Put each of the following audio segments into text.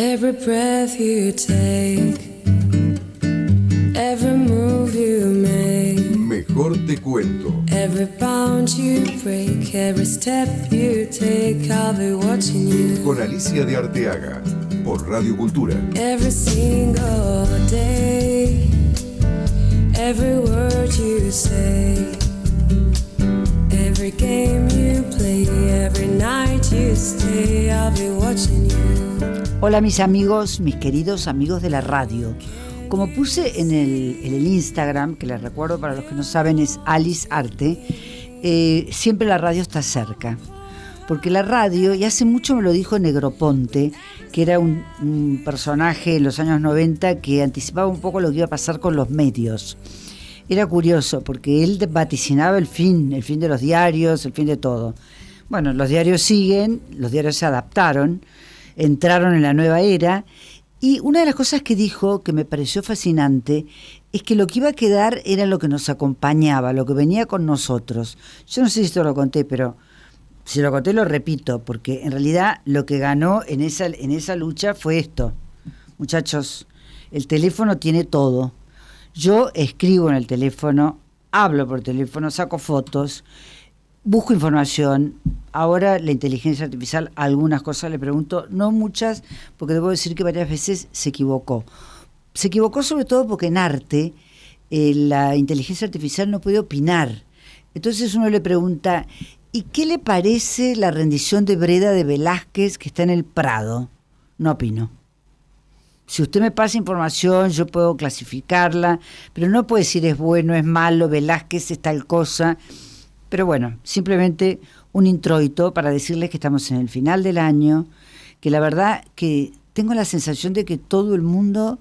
Every breath you take, every move you make, Mejor te cuento. every bound you break, every step you take, I'll be watching you. Con Alicia de Arteaga, por Radio Cultura. Every single day, every word you say, every game you play, every night you stay, I'll be watching you. Hola mis amigos, mis queridos amigos de la radio. Como puse en el Instagram, que les recuerdo para los que no saben es Alice Arte, siempre la radio está cerca. Porque la radio, y hace mucho me lo dijo Negroponte, que era un personaje en los años 90 que anticipaba un poco lo que iba a pasar con los medios. Era curioso, porque él vaticinaba el fin de los diarios, el fin de todo. Bueno, los diarios siguen, los diarios se adaptaron, entraron en la nueva era, y una de las cosas que dijo, que me pareció fascinante, es que lo que iba a quedar era lo que nos acompañaba, lo que venía con nosotros. Yo no sé si esto lo conté, pero si lo conté lo repito, porque en realidad lo que ganó en esa lucha fue esto. Muchachos, el teléfono tiene todo. Yo escribo en el teléfono, hablo por teléfono, saco fotos, busco información. Ahora la inteligencia artificial, algunas cosas le pregunto, no muchas, porque debo decir que varias veces se equivocó. Se equivocó sobre todo porque en arte la inteligencia artificial no puede opinar. Entonces uno le pregunta, ¿y qué le parece la rendición de Breda de Velázquez que está en el Prado? No opino. Si usted me pasa información, yo puedo clasificarla, pero no puede decir es bueno, es malo, Velázquez es tal cosa. Pero bueno, simplemente un introito para decirles que estamos en el final del año, que la verdad que tengo la sensación de que todo el mundo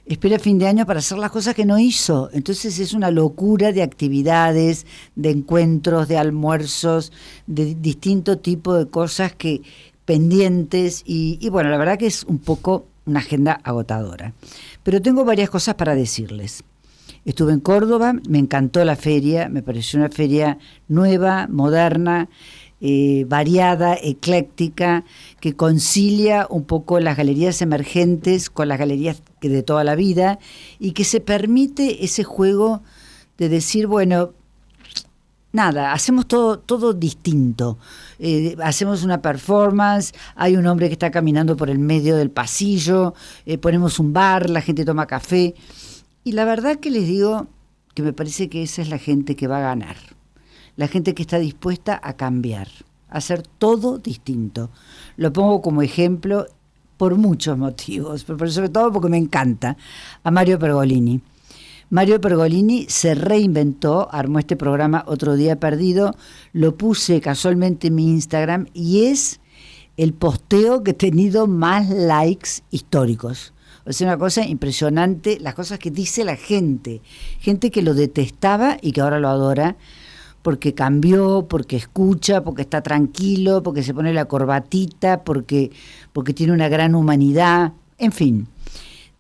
espera fin de año para hacer las cosas que no hizo. Entonces es una locura de actividades, de encuentros, de almuerzos, de distinto tipo de cosas que pendientes y bueno, la verdad que es un poco una agenda agotadora. Pero tengo varias cosas para decirles. Estuve en Córdoba, me encantó la feria, me pareció una feria nueva, moderna, variada, ecléctica, que concilia un poco las galerías emergentes con las galerías de toda la vida y que se permite ese juego de decir, bueno, nada, hacemos todo distinto. Hacemos una performance, hay un hombre que está caminando por el medio del pasillo, ponemos un bar, la gente toma café. Y la verdad que les digo que me parece que esa es la gente que va a ganar. La gente que está dispuesta a cambiar, a hacer todo distinto. Lo pongo como ejemplo por muchos motivos, pero sobre todo porque me encanta, a Mario Pergolini. Mario Pergolini se reinventó, armó este programa Otro Día Perdido, lo puse casualmente en mi Instagram y es el posteo que he tenido más likes históricos. O sea, una cosa impresionante, las cosas que dice la gente que lo detestaba y que ahora lo adora, porque cambió, porque escucha, porque está tranquilo, porque se pone la corbatita, porque tiene una gran humanidad, en fin,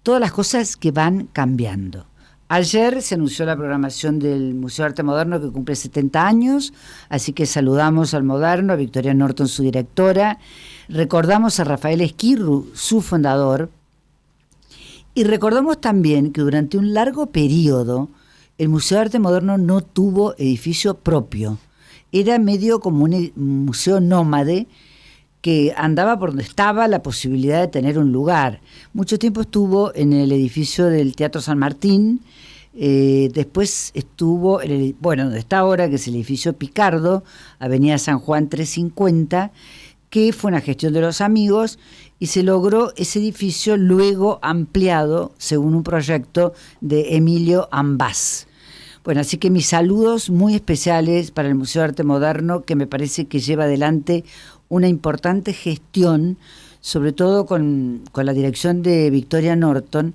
todas las cosas que van cambiando. Ayer se anunció la programación del Museo de Arte Moderno que cumple 70 años, así que saludamos al Moderno, a Victoria Norton, su directora, recordamos a Rafael Esquirru, su fundador, y recordamos también que durante un largo periodo el Museo de Arte Moderno no tuvo edificio propio. Era medio como un museo nómade que andaba por donde estaba la posibilidad de tener un lugar. Mucho tiempo estuvo en el edificio del Teatro San Martín, después estuvo, donde está ahora, que es el edificio Picardo, Avenida San Juan 350, que fue una gestión de los amigos, y se logró ese edificio luego ampliado según un proyecto de Emilio Ambás. Bueno, así que mis saludos muy especiales para el Museo de Arte Moderno, que me parece que lleva adelante una importante gestión, sobre todo con la dirección de Victoria Norton,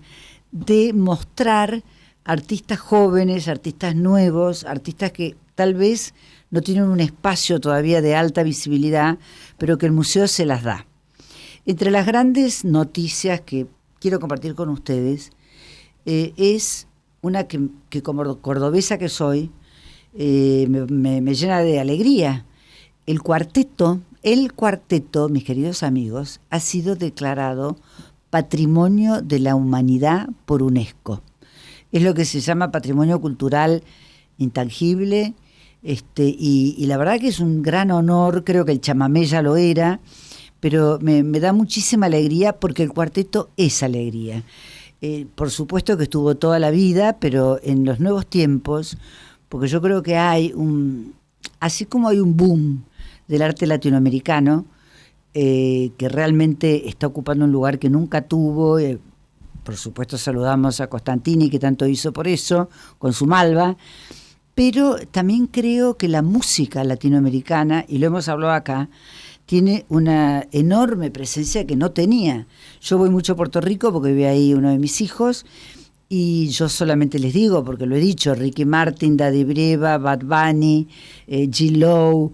de mostrar artistas jóvenes, artistas nuevos, artistas que tal vez no tienen un espacio todavía de alta visibilidad, pero que el museo se las da. Entre las grandes noticias que quiero compartir con ustedes, es una que como cordobesa que soy, me llena de alegría. El cuarteto el cuarteto, mis queridos amigos, ha sido declarado Patrimonio de la Humanidad por UNESCO. Es lo que se llama Patrimonio Cultural Intangible, y la verdad que es un gran honor. Creo que el chamamé ya lo era, pero me da muchísima alegría porque el cuarteto es alegría. Por supuesto que estuvo toda la vida, pero en los nuevos tiempos, porque yo creo que así como hay un boom del arte latinoamericano, que realmente está ocupando un lugar que nunca tuvo. Por supuesto saludamos a Costantini, que tanto hizo por eso, con su Malva, pero también creo que la música latinoamericana, y lo hemos hablado acá, tiene una enorme presencia que no tenía. Yo voy mucho a Puerto Rico porque vive ahí uno de mis hijos, y yo solamente les digo, porque lo he dicho, Ricky Martin, Daddy Breva, Bad Bunny, G-Lo,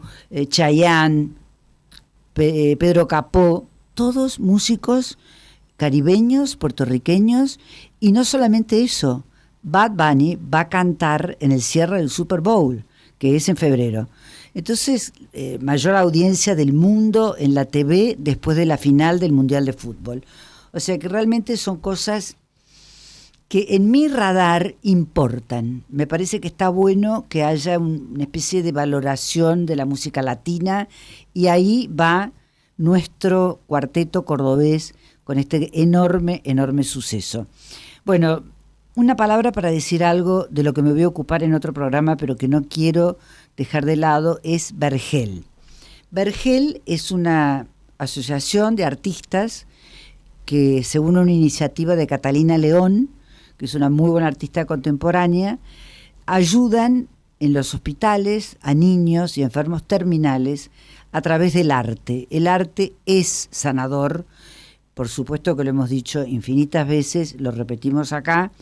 Chayanne, Pedro Capó, todos músicos caribeños, puertorriqueños, y no solamente eso, Bad Bunny va a cantar en el cierre del Super Bowl, que es en febrero. Entonces, mayor audiencia del mundo en la TV después de la final del Mundial de Fútbol. O sea que realmente son cosas que en mi radar importan. Me parece que está bueno que haya una especie de valoración de la música latina, y ahí va nuestro cuarteto cordobés con este enorme, enorme suceso. Bueno, una palabra para decir algo de lo que me voy a ocupar en otro programa, pero que no quiero dejar de lado, es Vergel. Vergel es una asociación de artistas que, según una iniciativa de Catalina León, que es una muy buena artista contemporánea, ayudan en los hospitales a niños y enfermos terminales a través del arte. El arte es sanador, por supuesto que lo hemos dicho infinitas veces, lo repetimos acá,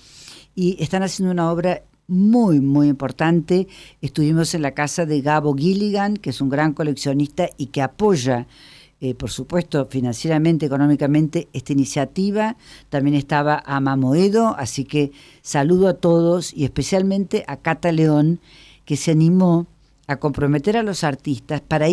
y están haciendo una obra muy, muy importante. Estuvimos en la casa de Gabo Gilligan, que es un gran coleccionista y que apoya, por supuesto, financieramente, económicamente, esta iniciativa. También estaba Ama Moedo, así que saludo a todos, y especialmente a Cata León, que se animó a comprometer a los artistas para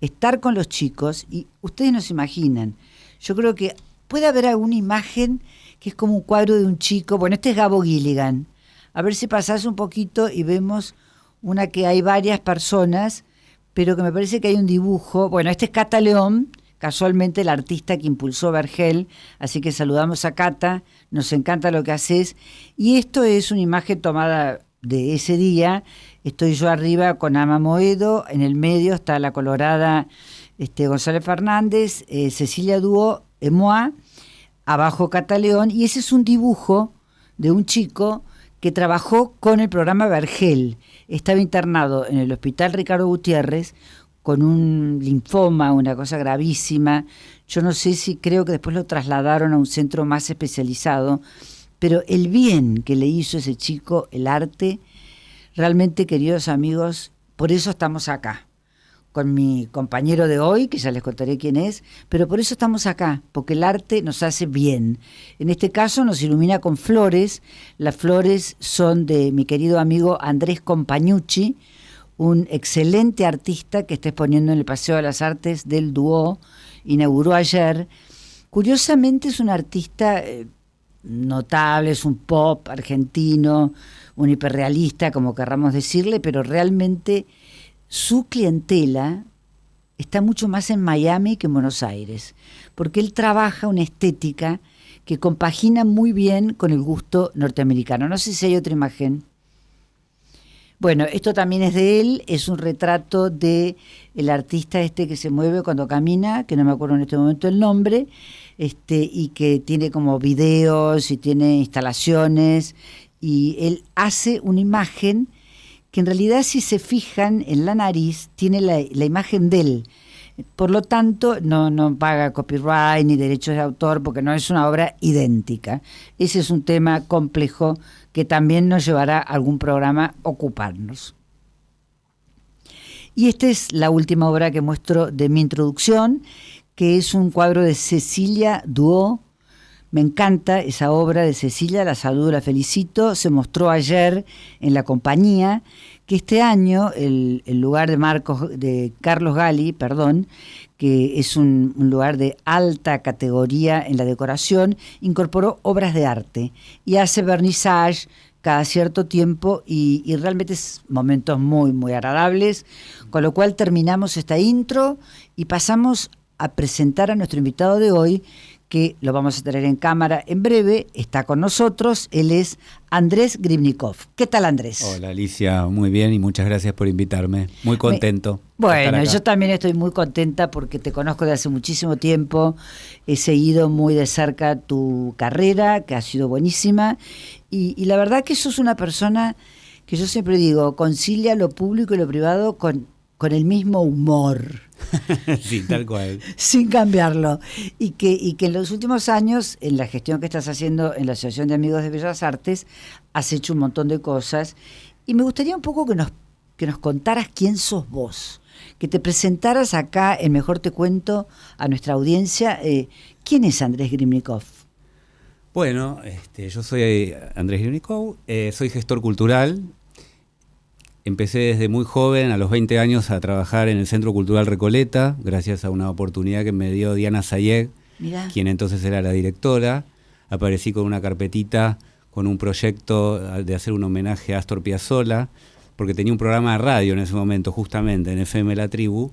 estar con los chicos. Y ustedes no se imaginan, yo creo que puede haber alguna imagen que es como un cuadro de un chico. Bueno, este es Gabo Gilligan. A ver si pasás un poquito y vemos una que hay varias personas, pero que me parece que hay un dibujo. Bueno, este es Cata León, casualmente la artista que impulsó Vergel, así que saludamos a Cata, nos encanta lo que haces. Y esto es una imagen tomada de ese día. Estoy yo arriba con Ama Moedo, en el medio está la colorada González Fernández, Cecilia Duo, Emoa, abajo Cata León, y ese es un dibujo de un chico que trabajó con el programa Vergel. Estaba internado en el Hospital Ricardo Gutiérrez con un linfoma, una cosa gravísima. Yo no sé si, creo que después lo trasladaron a un centro más especializado, pero el bien que le hizo ese chico el arte, realmente, queridos amigos, por eso estamos acá, con mi compañero de hoy, que ya les contaré quién es, pero por eso estamos acá, porque el arte nos hace bien. En este caso nos ilumina con flores. Las flores son de mi querido amigo Andrés Compañucci, un excelente artista que está exponiendo en el Paseo de las Artes del Duo, inauguró ayer. Curiosamente es un artista notable, es un pop argentino, un hiperrealista, como querramos decirle, pero realmente su clientela está mucho más en Miami que en Buenos Aires, porque él trabaja una estética que compagina muy bien con el gusto norteamericano. No sé si hay otra imagen. Bueno, esto también es de él, es un retrato de el artista que se mueve cuando camina, que no me acuerdo en este momento el nombre, y que tiene como videos y tiene instalaciones, y él hace una imagen que en realidad, si se fijan en la nariz, tiene la imagen de él. Por lo tanto, no paga copyright ni derechos de autor, porque no es una obra idéntica. Ese es un tema complejo que también nos llevará a algún programa a ocuparnos. Y esta es la última obra que muestro de mi introducción, que es un cuadro de Cecilia Duo. Me encanta esa obra de Cecilia, la saludo, la felicito. Se mostró ayer en la compañía, que este año el lugar de Carlos Gali, que es un lugar de alta categoría en la decoración, incorporó obras de arte y hace vernissage cada cierto tiempo y realmente es momentos muy, muy agradables, con lo cual terminamos esta intro y pasamos a presentar a nuestro invitado de hoy, que lo vamos a tener en cámara en breve. Está con nosotros, él es Andrés Gribnikov. ¿Qué tal, Andrés? Hola, Alicia, muy bien y muchas gracias por invitarme. Muy contento. Bueno, yo también estoy muy contenta porque te conozco de hace muchísimo tiempo, he seguido muy de cerca tu carrera, que ha sido buenísima, y la verdad que sos una persona que yo siempre digo, concilia lo público y lo privado con el mismo humor. Sí, tal cual. Sin cambiarlo. Y que en los últimos años, en la gestión que estás haciendo en la Asociación de Amigos de Bellas Artes, has hecho un montón de cosas. Y me gustaría un poco que nos contaras quién sos vos, que te presentaras acá en Mejor Te Cuento a nuestra audiencia. ¿Quién es Andrés Gribnikov? Bueno, yo soy Andrés Gribnikov, soy gestor cultural. Empecé desde muy joven, a los 20 años, a trabajar en el Centro Cultural Recoleta, gracias a una oportunidad que me dio Diana Sayeg, quien entonces era la directora. Aparecí con una carpetita, con un proyecto de hacer un homenaje a Astor Piazzolla, porque tenía un programa de radio en ese momento, justamente en FM La Tribu,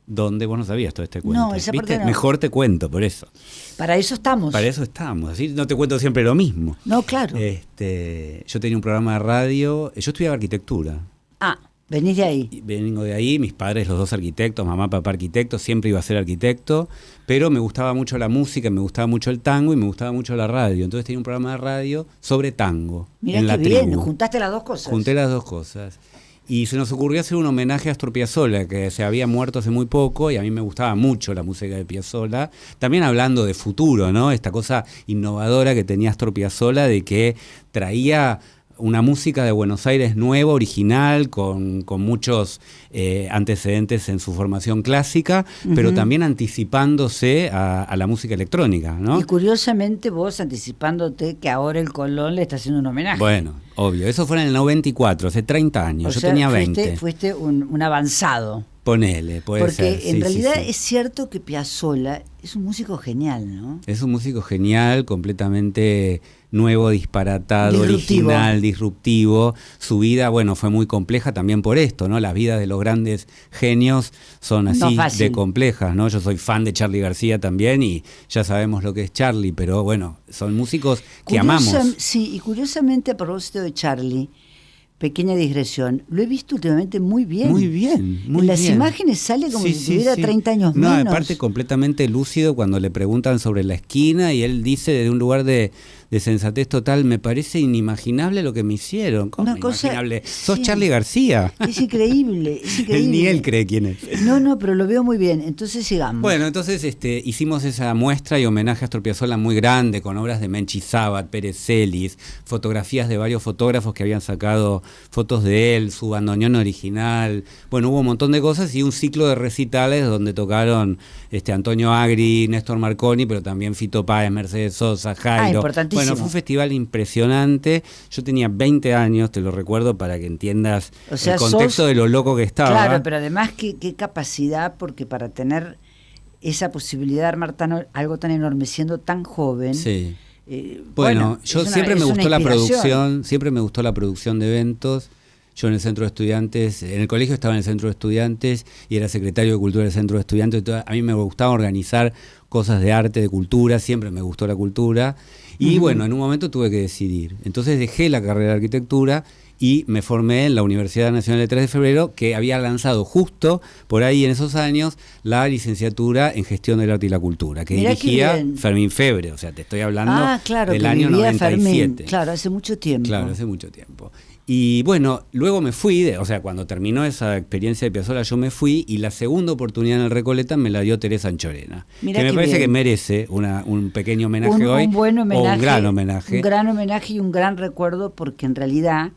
donde vos no sabías todo este cuento. No, esa ¿Viste? parte no. Mejor Te Cuento, por eso. Para eso estamos. Para eso estamos, así no te cuento siempre lo mismo. No, claro. Yo tenía un programa de radio, yo estudiaba arquitectura. Ah, venís de ahí. Vengo de ahí, mis padres los dos arquitectos, mamá, papá arquitectos, siempre iba a ser arquitecto, pero me gustaba mucho la música, me gustaba mucho el tango y me gustaba mucho la radio. Entonces tenía un programa de radio sobre tango. Mirá en qué La bien, Tribu. juntaste las dos cosas. Junté las dos cosas. Y se nos ocurrió hacer un homenaje a Astor Piazzolla, que se había muerto hace muy poco, y a mí me gustaba mucho la música de Piazzolla. También hablando de futuro, ¿no? Esta cosa innovadora que tenía Astor Piazzolla de que traía una música de Buenos Aires nueva, original, con muchos antecedentes en su formación clásica, pero también anticipándose a la música electrónica, ¿no? Y curiosamente vos anticipándote que ahora el Colón le está haciendo un homenaje. Bueno, obvio, eso fue en el 94, hace 30 años, O yo sea, tenía 20. Fuiste un avanzado. Ponele, puede Porque ser. en realidad sí. es cierto que Piazzolla es un músico genial, ¿no? Es un músico genial, completamente nuevo, disparatado, Disruptivo. original, disruptivo. Su vida, bueno, fue muy compleja también por esto, ¿no? Las vidas de los grandes genios son así No fácil. de complejas, ¿no? Yo soy fan de Charly García también y ya sabemos lo que es Charly, pero bueno, son músicos que amamos. Sí, y curiosamente a propósito de Charly, pequeña digresión, lo he visto últimamente muy bien. Muy bien, muy En las bien. imágenes sale como Sí, si sí, tuviera sí. 30 años No, menos. aparte completamente lúcido cuando le preguntan sobre la esquina y él dice desde un lugar de sensatez total, me parece inimaginable lo que me hicieron. ¿Cómo Una cosa- inimaginable? Sos sí. Charly García. Es increíble, es increíble. Él ni él cree quién es. No, pero lo veo muy bien. Entonces sigamos. Bueno, entonces hicimos esa muestra y homenaje a Astor Piazzolla muy grande, con obras de Menchi Sabat, Pérez Celis, fotografías de varios fotógrafos que habían sacado fotos de él, su bandoneón original. Bueno, hubo un montón de cosas y un ciclo de recitales donde tocaron Antonio Agri, Néstor Marconi, pero también Fito Páez, Mercedes Sosa, Jairo. Importantísimo. Bueno, fue un festival impresionante. Yo tenía 20 años, te lo recuerdo para que entiendas O sea, el contexto sos- de lo loco que estaba. Claro, pero además qué capacidad, porque para tener esa posibilidad de armar algo tan enorme siendo tan joven. Sí. Bueno, yo es una- siempre me es una gustó la inspiración. producción, siempre me gustó la producción de eventos. Yo en el centro de estudiantes, en el colegio estaba en el centro de estudiantes y era secretario de cultura del centro de estudiantes. A mí me gustaba organizar cosas de arte, de cultura, siempre me gustó la cultura. Y bueno, en un momento tuve que decidir. Entonces dejé la carrera de arquitectura y me formé en la Universidad Nacional de 3 de Febrero, que había lanzado justo por ahí en esos años la licenciatura en Gestión del Arte y la Cultura, que Mirá qué dirigía bien. Fermín Febre, o sea, te estoy hablando Claro, del que año vivía 97. Fermín. Claro, hace mucho tiempo. Claro, hace mucho tiempo. Y bueno, luego me fui, o sea, cuando terminó esa experiencia de Piazzolla, yo me fui y la segunda oportunidad en el Recoleta me la dio Teresa Anchorena. Mirá que me qué parece bien. que merece un pequeño homenaje hoy. Un buen homenaje. O un gran homenaje. Un gran homenaje y un gran recuerdo, porque en realidad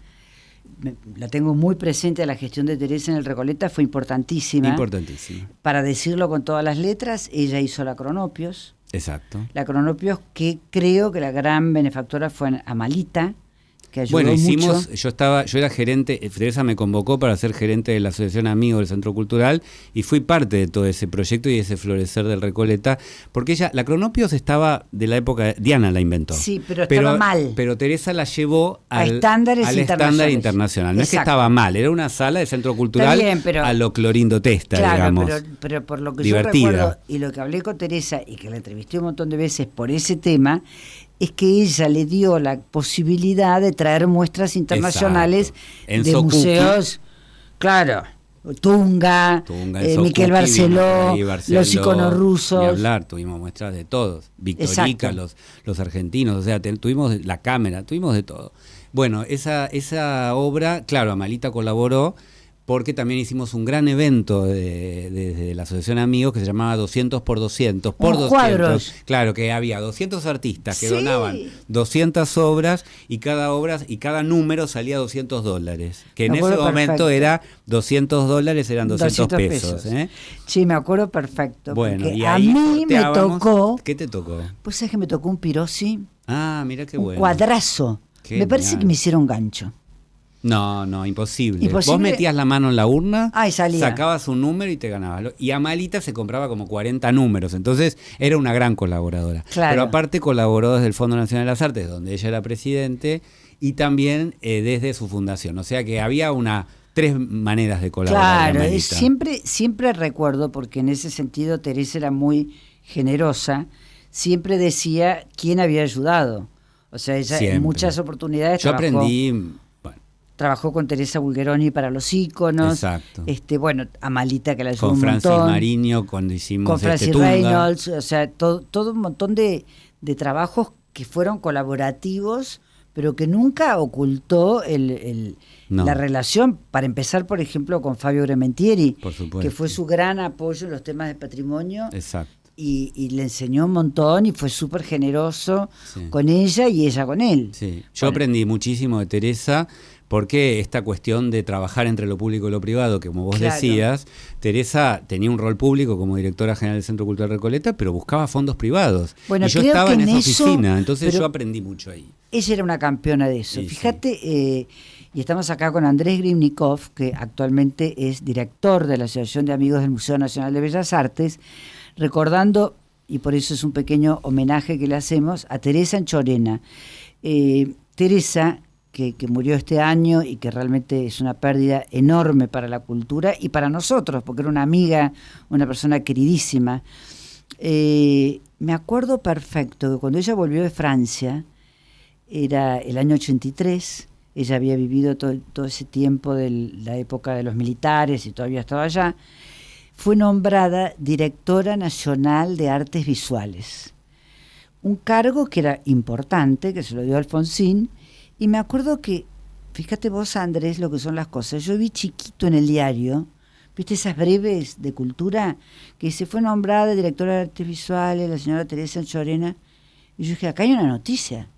la tengo muy presente, la gestión de Teresa en el Recoleta fue importantísima. Importantísimo. Para decirlo con todas las letras, ella hizo la Cronopios. Exacto. La Cronopios, que creo que la gran benefactora fue Amalita, que ayudó Bueno, mucho. yo era gerente, Teresa me convocó para ser gerente de la Asociación Amigos del Centro Cultural y fui parte de todo ese proyecto y ese florecer del Recoleta, porque la Cronopios estaba de la época, Diana la inventó. Sí, pero estaba mal. Pero Teresa la llevó A al estándares estándar internacional. No es que Exacto. estaba mal, era una sala de Centro Cultural Está bien, pero- a lo Clorindo Testa, Claro, digamos. pero por lo que Divertida. yo recuerdo y lo que hablé con Teresa y que la entrevisté un montón de veces por ese tema, es que ella le dio la posibilidad de traer muestras internacionales Exacto. de Enzo Cucchi. museos, claro, Tunga, Enzo Miquel Cucchi, Barceló, vino por ahí, los iconos rusos. Ni hablar, tuvimos muestras de todos. Victorica, Exacto. los argentinos, o sea, tuvimos la cámara, tuvimos de todo. Bueno, esa obra, claro, Amalita colaboró porque también hicimos un gran evento desde la Asociación Amigos que se llamaba 200 por 200. Por Unos 200. cuadros. Claro, que había 200 artistas que Sí. donaban 200 obras y cada número salía $200. Que en Me ese acuerdo momento perfecto. era $200, eran 200 pesos. pesos. ¿eh? Sí, me acuerdo perfecto. Bueno, porque y a ahí mí me sorteábamos. tocó, ¿Qué te tocó? pues es que me tocó un Pirossi, Ah, mira qué un bueno. cuadrazo. Genial. Me parece que me hicieron gancho. No, imposible. Imposible. Vos metías la mano en la urna, Ah, y salía. sacabas un número y te ganabas. Y Amalita se compraba como 40 números, entonces era una gran colaboradora. Claro. Pero aparte colaboró desde el Fondo Nacional de las Artes, donde ella era presidente, y también desde su fundación. O sea que había 3 maneras de colaborar. Claro, Amalita. siempre recuerdo, porque en ese sentido Teresa era muy generosa, siempre decía quién había ayudado. O sea, ella Siempre. en muchas oportunidades Yo aprendí. Bueno, trabajó con Teresa Bulgeroni para los íconos. Exacto. Bueno, Amalita, que la ayudó con un Francis montón. Mariño, cuando hicimos Con Francis Tunga. Reynolds, o sea, todo un montón de trabajos que fueron colaborativos, pero que nunca ocultó No. la relación. Para empezar, por ejemplo, con Fabio Grementieri, Por supuesto. que fue su gran apoyo en los temas de patrimonio. Exacto. Y le enseñó un montón y fue súper generoso Sí. con ella y ella con él. Sí, yo Bueno. aprendí muchísimo de Teresa porque esta cuestión de trabajar entre lo público y lo privado, que como vos Claro. decías, Teresa tenía un rol público como directora general del Centro Cultural Recoleta, pero buscaba fondos privados. Bueno, y yo creo estaba que en en esa eso, oficina, entonces pero- yo aprendí mucho ahí. Ella era una campeona de eso. Sí, Fíjate, y estamos acá con Andrés Grimnikov, que actualmente es director de la Asociación de Amigos del Museo Nacional de Bellas Artes, recordando, y por eso es un pequeño homenaje que le hacemos, a Teresa Anchorena. Teresa, que murió este año y que realmente es una pérdida enorme para la cultura y para nosotros, porque era una amiga, una persona queridísima. Me acuerdo perfecto que cuando ella volvió de Francia, era el año 83, ella había vivido todo ese tiempo de la época de los militares y todavía estaba allá, fue nombrada Directora Nacional de Artes Visuales. Un cargo que era importante, que se lo dio Alfonsín, y me acuerdo que, fíjate vos, Andrés, lo que son las cosas, yo vi chiquito en el diario, viste esas breves de cultura, que se fue nombrada Directora de Artes Visuales, la señora Teresa Anchorena, y yo dije, acá hay una noticia.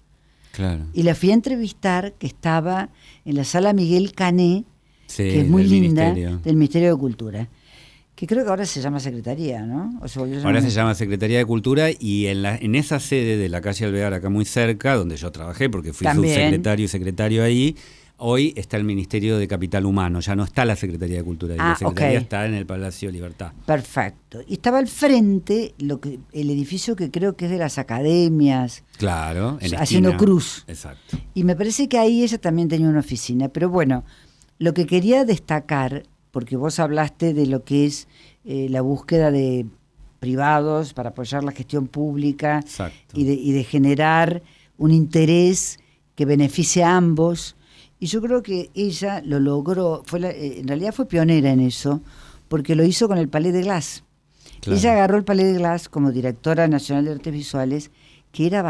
Claro. Y la fui a entrevistar, que estaba en la sala Miguel Cané, Sí, que es muy del linda, Ministerio. del Ministerio de Cultura, que creo que ahora se llama Secretaría, ¿no? O se volvió a Ahora llamar- se llama Secretaría de Cultura y en esa sede de la calle Alvear, acá muy cerca, donde yo trabajé porque fui También. subsecretario y secretario ahí, hoy está el Ministerio de Capital Humano, ya no está la Secretaría de Cultura, ahí, Ah, la Secretaría ok. está en el Palacio Libertad. Perfecto. Y estaba al frente el edificio que creo que es de las academias, Claro, en haciendo esquina. cruz. Exacto. Y me parece que ahí ella también tenía una oficina. Pero bueno, lo que quería destacar, porque vos hablaste de lo que es la búsqueda de privados para apoyar la gestión pública Exacto. y de generar un interés que beneficie a ambos. Y yo creo que ella lo logró, en realidad fue pionera en eso, porque lo hizo con el Palais de Glass. Claro. Ella agarró el Palais de Glass como directora nacional de artes visuales, que era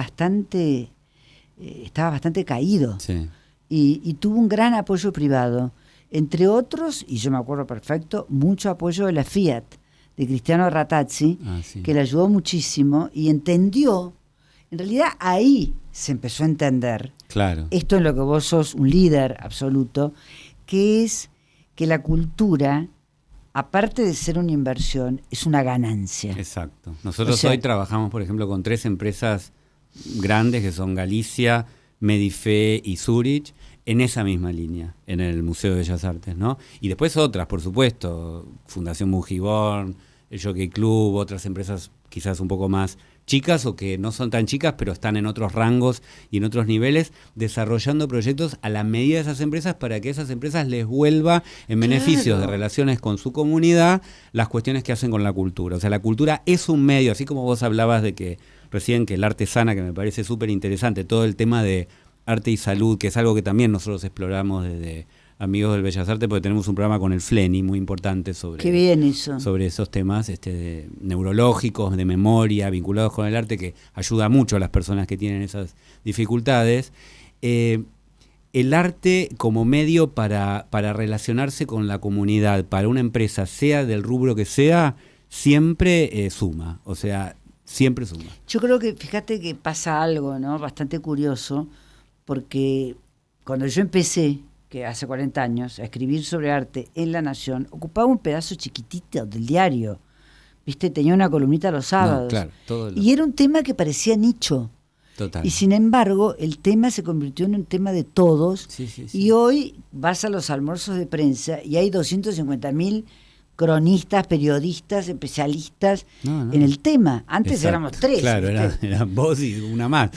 estaba bastante caído, Sí. y tuvo un gran apoyo privado. Entre otros, y yo me acuerdo perfecto, mucho apoyo de la Fiat, de Cristiano Ratazzi, Ah, sí. que le ayudó muchísimo y entendió, en realidad ahí se empezó a entender, Claro. esto en lo que vos sos un líder absoluto, que es que la cultura, aparte de ser una inversión, es una ganancia. Exacto. Nosotros O sea- hoy trabajamos, por ejemplo, con 3 empresas grandes que son Galicia, Medife y Zurich, en esa misma línea, en el Museo de Bellas Artes, ¿no? Y después otras, por supuesto, Fundación Bujibón, el Jockey Club, otras empresas quizás un poco más chicas o que no son tan chicas, pero están en otros rangos y en otros niveles, desarrollando proyectos a la medida de esas empresas para que esas empresas les vuelva en beneficios de relaciones con su comunidad las cuestiones que hacen con la cultura. O sea, la cultura es un medio, así como vos hablabas de que recién que el arte sana, que me parece súper interesante, todo el tema de arte y salud, que es algo que también nosotros exploramos desde Amigos del Bellas Artes, porque tenemos un programa con el FLENI muy importante sobre, Qué bien eso. sobre esos temas neurológicos, de memoria, vinculados con el arte, que ayuda mucho a las personas que tienen esas dificultades. El arte como medio para relacionarse con la comunidad, para una empresa, sea del rubro que sea, siempre suma, o sea, siempre suma. Yo creo que, fíjate que pasa algo, ¿no? Bastante curioso, porque cuando yo empecé, que hace 40 años, a escribir sobre arte en La Nación, ocupaba un pedazo chiquitito del diario. ¿Viste? Tenía una columnita los sábados. No, claro, y era un tema que parecía nicho. Total. Y sin embargo, el tema se convirtió en un tema de todos. Sí. Y hoy vas a los almuerzos de prensa y hay 250.000 cronistas, periodistas, especialistas en el tema. Antes Exacto. éramos 3. Claro, eran vos y una más.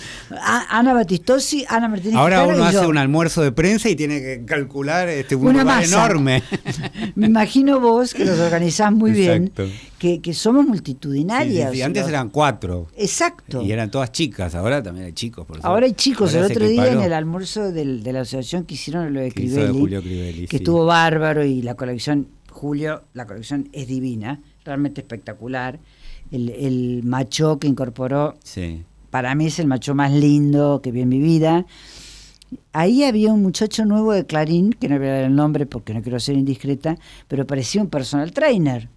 Ana Batistosi, Ana Martínez. Ahora Quijara uno y hace yo. un almuerzo de prensa y tiene que calcular un Una lugar masa. enorme. Me imagino vos, que los organizás muy Exacto. bien, que somos multitudinarias. Sí. Antes eran 4. Exacto. Y eran todas chicas, ahora también hay chicos. Por Ahora hay chicos. Ahora El se otro día equiparó. en el almuerzo de la asociación que hicieron lo de Que hizo de Crivelli, Julio Crivelli, que sí. estuvo bárbaro, y la colección, Julio, la colección es divina, realmente espectacular. El macho que incorporó, Sí. para mí es el macho más lindo que vi en mi vida. Ahí había un muchacho nuevo de Clarín, que no voy a dar el nombre porque no quiero ser indiscreta, pero parecía un personal trainer.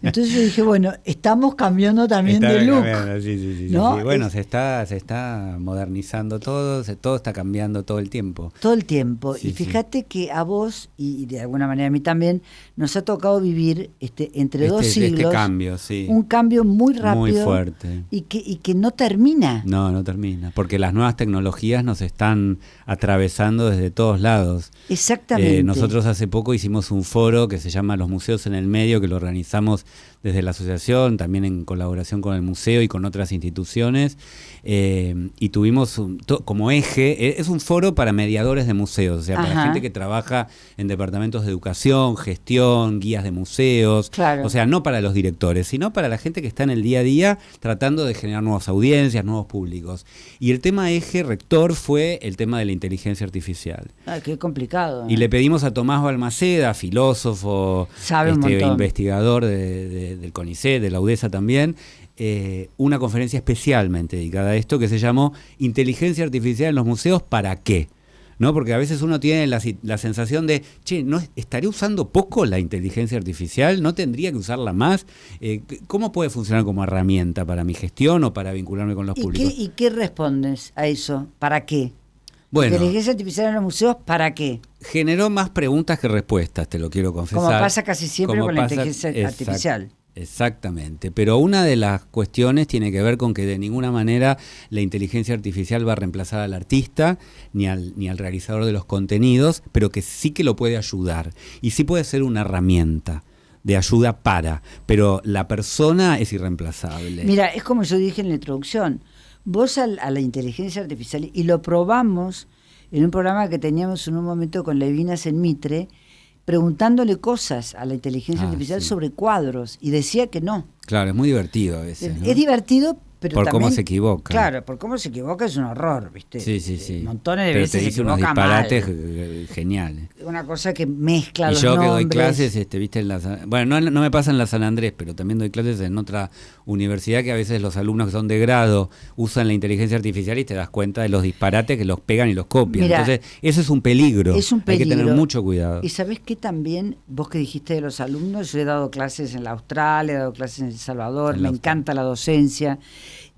Entonces yo dije, bueno, estamos cambiando también de look. Sí. ¿No? Sí. Bueno, se está modernizando todo, todo está cambiando todo el tiempo. Todo el tiempo. Sí, y fíjate que a vos, y de alguna manera a mí también, nos ha tocado vivir entre dos siglos Este cambio, sí. un cambio muy rápido. Muy fuerte. Y que no termina. No termina, porque las nuevas tecnologías nos están atravesando desde todos lados. Exactamente. Nosotros hace poco hicimos un foro que se llama Los Museos en el Medio, que lo organizamos desde la asociación, también en colaboración con el museo y con otras instituciones, y tuvimos como eje, es un foro para mediadores de museos, o sea, para gente que trabaja en departamentos de educación, gestión, guías de museos, Claro. o sea, no para los directores, sino para la gente que está en el día a día tratando de generar nuevas audiencias, nuevos públicos. Y el tema eje rector fue el tema de la inteligencia artificial. Qué complicado. Y le pedimos a Tomás Balmaceda, filósofo, Sabe un montón. investigador del CONICET, de la UDESA también, una conferencia especialmente dedicada a esto que se llamó Inteligencia Artificial en los museos, ¿para qué? ¿No? Porque a veces uno tiene la sensación de, ¿no estaré usando poco la inteligencia artificial? ¿No tendría que usarla más? ¿Cómo puede funcionar como herramienta para mi gestión o para vincularme con los públicos? ¿Y qué respondes a eso? ¿Para qué? Bueno, Inteligencia artificial en los museos, ¿para qué? generó más preguntas que respuestas, te lo quiero confesar. Como pasa casi siempre Como con la pasa- inteligencia artificial. Exactamente, pero una de las cuestiones tiene que ver con que de ninguna manera la inteligencia artificial va a reemplazar al artista ni al realizador de los contenidos, pero que sí que lo puede ayudar y sí puede ser una herramienta de ayuda pero la persona es irreemplazable. Mira, es como yo dije en la introducción, vos a la inteligencia artificial, y lo probamos en un programa que teníamos en un momento con Levinas en Mitre, preguntándole cosas a la inteligencia artificial sí. sobre cuadros, y decía que no. Claro, es muy divertido a veces, ¿no? Es divertido, pero Por también, cómo se equivoca. Claro, por cómo se equivoca es un horror, ¿viste? Sí. Montones de pero veces te se dice unos equivoca disparates mal. geniales. Una cosa que mezcla Y los yo que doy nombres. clases, viste, bueno, no me pasa en la San Andrés, pero también doy clases en otra universidad que a veces los alumnos que son de grado usan la inteligencia artificial y te das cuenta de los disparates que los pegan y los copian. Mirá, entonces, eso es un peligro. Es un Hay que peligro. tener mucho cuidado. Y sabés que también, vos que dijiste de los alumnos, yo he dado clases en la Austral, he dado clases en El Salvador, En la me encanta la docencia.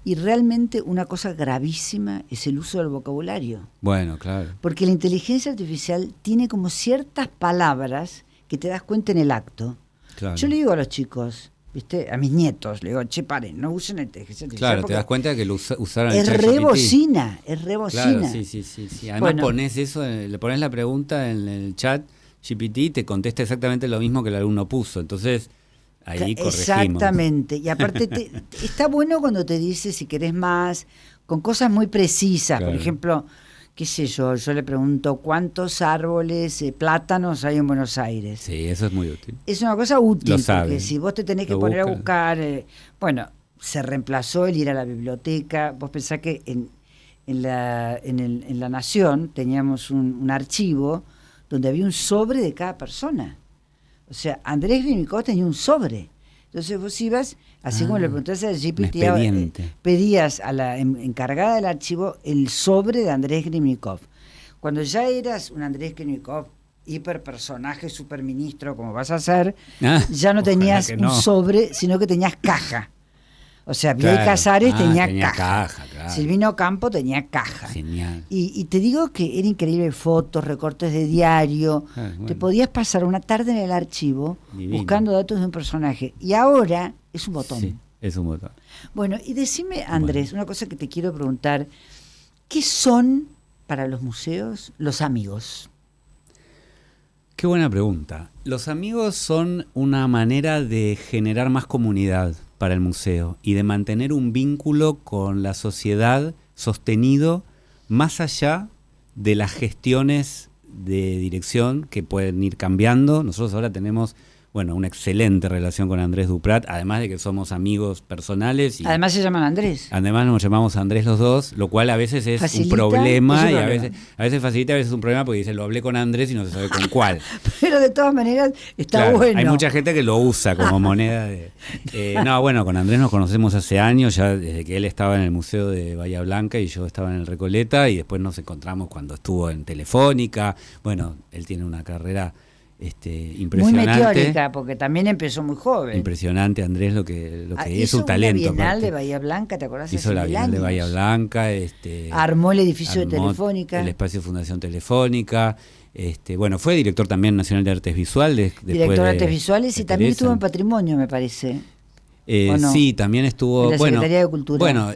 Y realmente una cosa gravísima es el uso del vocabulario. Bueno, claro. Porque la inteligencia artificial tiene como ciertas palabras que te das cuenta en el acto. Claro. Yo le digo a los chicos, ¿viste? A mis nietos, le digo, che, paren, no usen la inteligencia artificial. Claro, te porque das cuenta que lo usaron es el re ChatGPT. bocina, es re bocina. Claro, sí. Además Bueno. pones eso, le pones la pregunta en el chat GPT y te contesta exactamente lo mismo que el alumno puso. Entonces, ahí corregimos. Exactamente. Y aparte está bueno cuando te dice si querés más, con cosas muy precisas. Claro. Por ejemplo, qué sé yo le pregunto cuántos árboles, plátanos hay en Buenos Aires. Sí, eso es muy útil. Es una cosa útil, Lo porque sabe. si vos te tenés que Lo poner a busca. buscar, bueno, se reemplazó el ir a la biblioteca. Vos pensás que en la Nación teníamos un archivo donde había un sobre de cada persona. O sea, Andrés Grimico tenía un sobre. Entonces vos ibas, así como le preguntás al GPT, un expediente. pedías a la encargada del archivo el sobre de Andrés Grimnikov. Cuando ya eras un Andrés Grimnikov, hiperpersonaje, superministro, como vas a ser, ya no ojalá tenías que un no. sobre, sino que tenías caja. O sea, Bioy Claro. Casares tenía tenía caja. caja, claro. Silvino Campo tenía caja. Genial. Y te digo que era increíble, fotos, recortes de diario. Bueno. Te podías pasar una tarde en el archivo Divino. buscando datos de un personaje. Y ahora es un botón. Sí, es un botón. Bueno, y decime, Andrés, una cosa que te quiero preguntar. ¿Qué son para los museos los amigos? Qué buena pregunta. Los amigos son una manera de generar más comunidad para el museo y de mantener un vínculo con la sociedad sostenido más allá de las gestiones de dirección que pueden ir cambiando. Nosotros ahora tenemos, bueno, una excelente relación con Andrés Duprat, además de que somos amigos personales. Y Además se llaman Andrés. además nos llamamos Andrés los dos, lo cual a veces es ¿Facilita? un problema Es un y problema. a veces facilita, a veces es un problema porque dice, lo hablé con Andrés y no se sabe con cuál. Pero de todas maneras está Claro, bueno. hay mucha gente que lo usa como moneda de... no, bueno, con Andrés nos conocemos hace años, ya desde que él estaba en el Museo de Bahía Blanca y yo estaba en el Recoleta, y después nos encontramos cuando estuvo en Telefónica. Bueno, él tiene una carrera Muy impresionante. meteórica, porque también empezó muy joven. Impresionante, Andrés, lo que es hizo un talento. una Bienal aparte. de Bahía Blanca, ¿te acordás? Hizo Hace la 1000 Bienal de años. Bahía Blanca, Armó el edificio de armó Telefónica. el espacio Fundación Telefónica. Bueno, fue director también nacional de Artes Visuales. Director de Artes Visuales y también Teresa. estuvo en Patrimonio, me parece. ¿O no? Sí, también estuvo. En la Secretaría de Cultura. Bueno,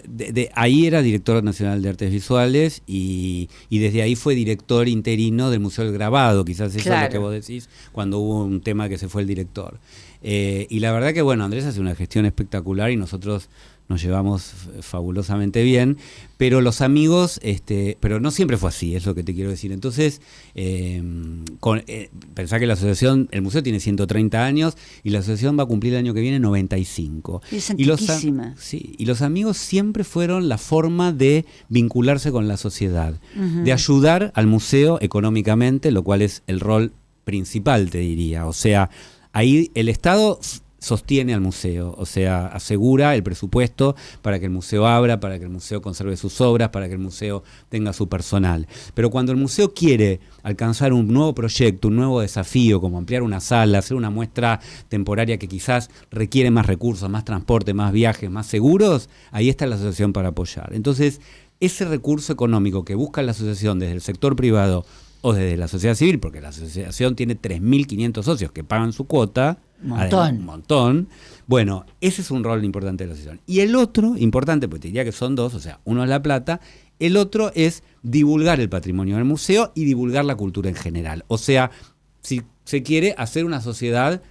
ahí era director nacional de Artes Visuales y desde ahí fue director interino del Museo del Grabado. Quizás eso Claro. es lo que vos decís cuando hubo un tema que se fue el director. Y la verdad que, bueno, Andrés hace una gestión espectacular y nosotros nos llevamos fabulosamente bien, pero los amigos, pero no siempre fue así, es lo que te quiero decir. Entonces, pensá que la asociación, el museo tiene 130 años y la asociación va a cumplir el año que viene 95. Es Y los, antiquísima. sí, y los amigos siempre fueron la forma de vincularse con la sociedad, de ayudar al museo económicamente, lo cual es el rol principal, te diría. O sea, ahí el Estado sostiene al museo, o sea, asegura el presupuesto para que el museo abra, para que el museo conserve sus obras, para que el museo tenga su personal. Pero cuando el museo quiere alcanzar un nuevo proyecto, un nuevo desafío, como ampliar una sala, hacer una muestra temporaria que quizás requiere más recursos, más transporte, más viajes, más seguros, ahí está la asociación para apoyar. Entonces, ese recurso económico que busca la asociación desde el sector privado o desde la sociedad civil, porque la asociación tiene 3.500 socios que pagan su cuota, Montón. un montón. Bueno, ese es un rol importante de la asociación. Y el otro, importante, porque te diría que son dos, o sea, uno es la plata, el otro es divulgar el patrimonio del museo y divulgar la cultura en general. O sea, si se quiere hacer una sociedad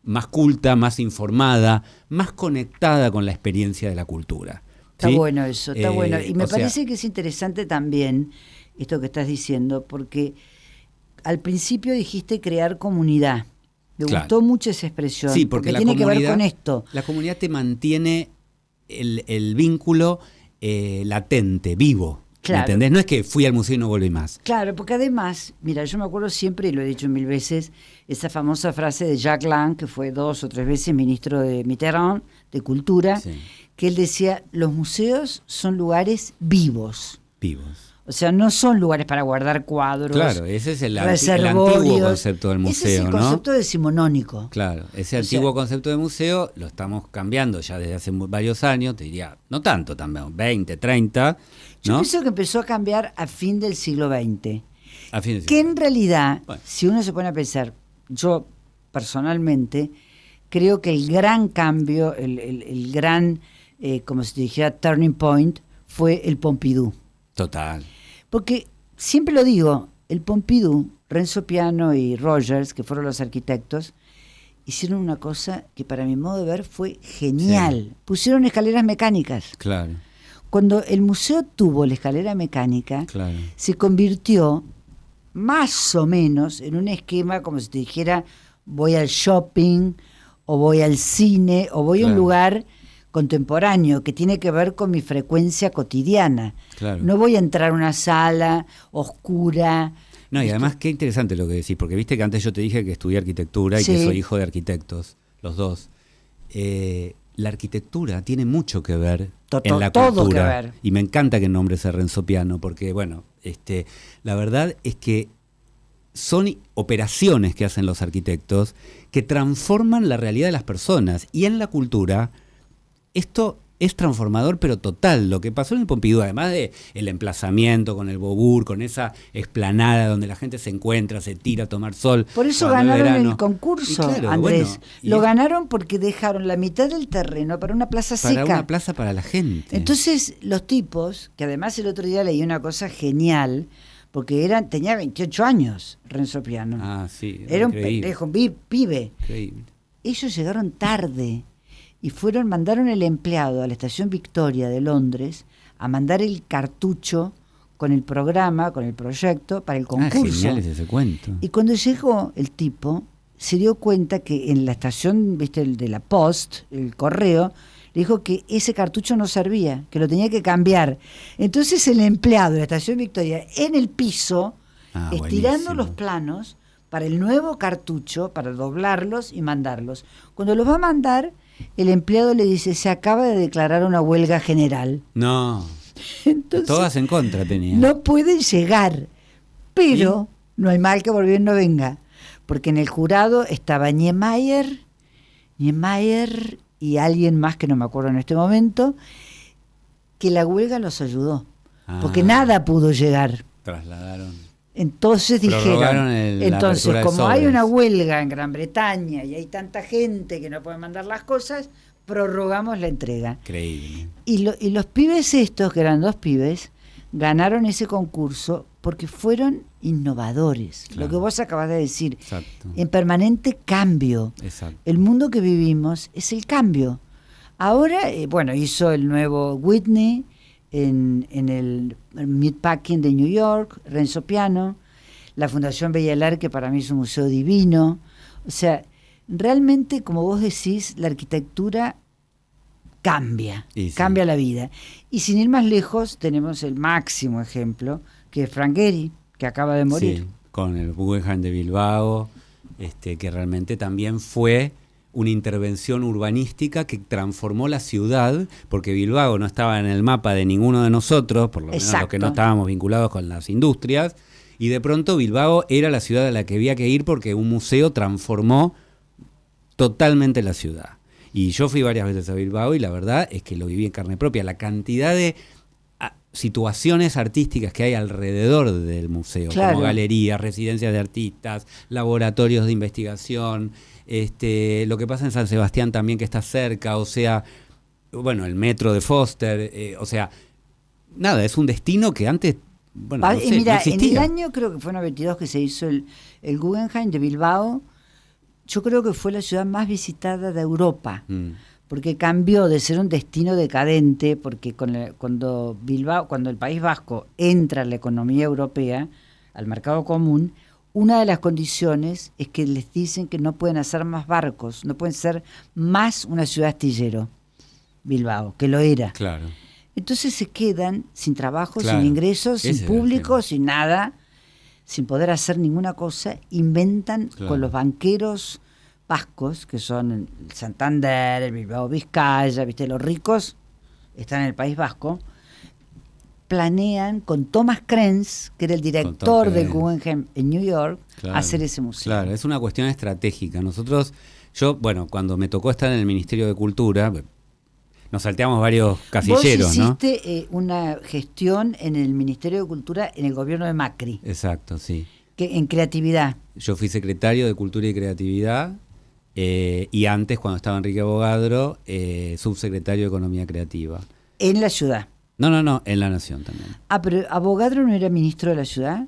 más culta, más informada, más conectada con la experiencia de la cultura. Está ¿sí? bueno eso, está bueno. Y me o sea, parece que es interesante también esto que estás diciendo, porque al principio dijiste crear comunidad. Me Claro. gustó mucho esa expresión, Sí, porque la tiene que ver comunidad- con esto. La comunidad te mantiene el vínculo latente, vivo. Claro. ¿Me entendés? No es que fui al museo y no volví más. Claro, porque además, mira, yo me acuerdo siempre, y lo he dicho 1000 veces, esa famosa frase de Jacques Lang, que fue 2 o 3 veces ministro de Mitterrand, de Cultura, Sí. que él decía, los museos son lugares vivos. Vivos. O sea, no son lugares para guardar cuadros, Claro, ese es el reservorios. antiguo concepto del museo, Ese es el ¿no? concepto decimonónico. Claro, ese O antiguo sea- concepto de museo lo estamos cambiando ya desde hace varios años, te diría, no tanto también, 20, 30, Yo ¿no? pienso que empezó a cambiar a fin del siglo XX. A fin de Que en realidad, Bueno. si uno se pone a pensar, yo personalmente creo que el gran cambio, el gran, como se dijera, turning point, fue el Pompidou. Total. Porque, siempre lo digo, el Pompidou, Renzo Piano y Rogers, que fueron los arquitectos, hicieron una cosa que para mi modo de ver fue genial. Sí. Pusieron escaleras mecánicas. Claro. Cuando el museo tuvo la escalera mecánica, claro, se convirtió más o menos en un esquema como si te dijera voy al shopping o voy al cine o voy a un lugar contemporáneo que tiene que ver con mi frecuencia cotidiana. Claro. No voy a entrar a una sala oscura. No, y además qué interesante lo que decís, porque viste que antes yo te dije que estudié arquitectura y que soy hijo de arquitectos, los dos. La arquitectura tiene mucho que ver en la cultura. Todo que ver. Y me encanta que el nombre sea Renzo Piano, porque bueno, la verdad es que son operaciones que hacen los arquitectos que transforman la realidad de las personas. Y en la cultura, esto es transformador, pero total. Lo que pasó en el Pompidou, además de el emplazamiento con el Beaubourg, con esa explanada donde la gente se encuentra, se tira a tomar sol. Por eso ganaron el concurso, claro, Andrés. Lo ganaron porque dejaron la mitad del terreno para una plaza seca. Para una plaza para la gente. Entonces, los tipos, que además el otro día leí una cosa genial, porque tenía 28 años, Renzo Piano. Ah, sí. Era un pendejo, un pibe. Increíble. Ellos llegaron tarde. Y mandaron el empleado a la estación Victoria de Londres a mandar el cartucho con el programa, con el proyecto para el concurso. Genial es ese cuento. Y cuando llegó el tipo, se dio cuenta que en la estación, viste, de la Post, el correo, le dijo que ese cartucho no servía, que lo tenía que cambiar. Entonces el empleado de la estación Victoria, en el piso, estirando buenísimo. los planos para el nuevo cartucho, para doblarlos y mandarlos. Cuando los va a mandar, el empleado le dice, se acaba de declarar una huelga general. No. Entonces, todas en contra tenían. No pueden llegar, pero no hay mal que por bien no venga, porque en el jurado estaba Niemeyer y alguien más que no me acuerdo en este momento, que la huelga los ayudó, porque nada pudo llegar. Trasladaron. Entonces dijeron, entonces como hay una huelga en Gran Bretaña y hay tanta gente que no puede mandar las cosas, prorrogamos la entrega. Increíble. Y los pibes estos, que eran 2 pibes, ganaron ese concurso porque fueron innovadores. Claro. Lo que vos acabas de decir. Exacto. En permanente cambio. Exacto. El mundo que vivimos es el cambio. Ahora, hizo el nuevo Whitney en el Meatpacking de New York, Renzo Piano, la Fundación Bellalar, que para mí es un museo divino. O sea, realmente, como vos decís, la arquitectura cambia la vida. Y sin ir más lejos, tenemos el máximo ejemplo, que es Frank Gehry, que acaba de morir. Sí, con el Guggenheim de Bilbao, que realmente también fue una intervención urbanística que transformó la ciudad, porque Bilbao no estaba en el mapa de ninguno de nosotros, por lo menos los que no estábamos vinculados con las industrias, y de pronto Bilbao era la ciudad a la que había que ir porque un museo transformó totalmente la ciudad. Y yo fui varias veces a Bilbao y la verdad es que lo viví en carne propia. La cantidad de situaciones artísticas que hay alrededor del museo, como galerías, residencias de artistas, laboratorios de investigación, lo que pasa en San Sebastián también, que está cerca, o sea, bueno, el metro de Foster, o sea, nada, es un destino que antes, bueno, no sé, mira, no existía. En el año, creo que fue en 92 que se hizo el Guggenheim de Bilbao, yo creo que fue la ciudad más visitada de Europa, porque cambió de ser un destino decadente, porque cuando el País Vasco entra a la economía europea, al mercado común, una de las condiciones es que les dicen que no pueden hacer más barcos, no pueden ser más una ciudad astillero, Bilbao, que lo era. Claro. Entonces se quedan sin trabajo, sin ingresos, sin público, sin nada, sin poder hacer ninguna cosa. Inventan con los banqueros vascos, que son el Santander, el Bilbao Vizcaya, ¿viste? Los ricos están en el País Vasco. Planean con Thomas Krenz, que era el director del Guggenheim en New York, hacer ese museo. Claro, es una cuestión estratégica. Cuando me tocó estar en el Ministerio de Cultura, nos salteamos varios casilleros, ¿no? Vos hiciste una gestión en el Ministerio de Cultura en el gobierno de Macri. Exacto, sí. En creatividad. Yo fui secretario de Cultura y Creatividad y antes, cuando estaba Enrique Avogadro, subsecretario de Economía Creativa. En la ciudad. No, en La Nación también. Ah, pero Avogadro no era ministro de la ciudad.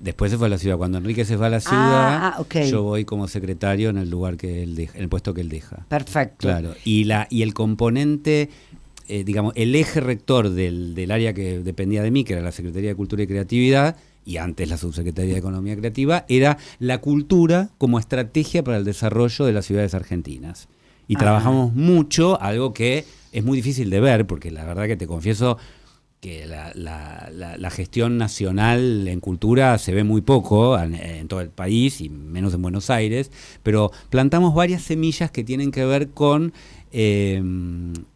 Después se fue a la ciudad. Cuando Enrique se fue a la ciudad, ok. yo voy como secretario en el lugar que él deja, en el puesto que él deja. Perfecto. Claro. Y el componente, digamos, el eje rector del área que dependía de mí, que era la Secretaría de Cultura y Creatividad, y antes la Subsecretaría de Economía Creativa, era la cultura como estrategia para el desarrollo de las ciudades argentinas. Y trabajamos mucho, algo que es muy difícil de ver, porque la verdad que te confieso que la gestión nacional en cultura se ve muy poco en todo el país y menos en Buenos Aires, pero plantamos varias semillas que tienen que ver con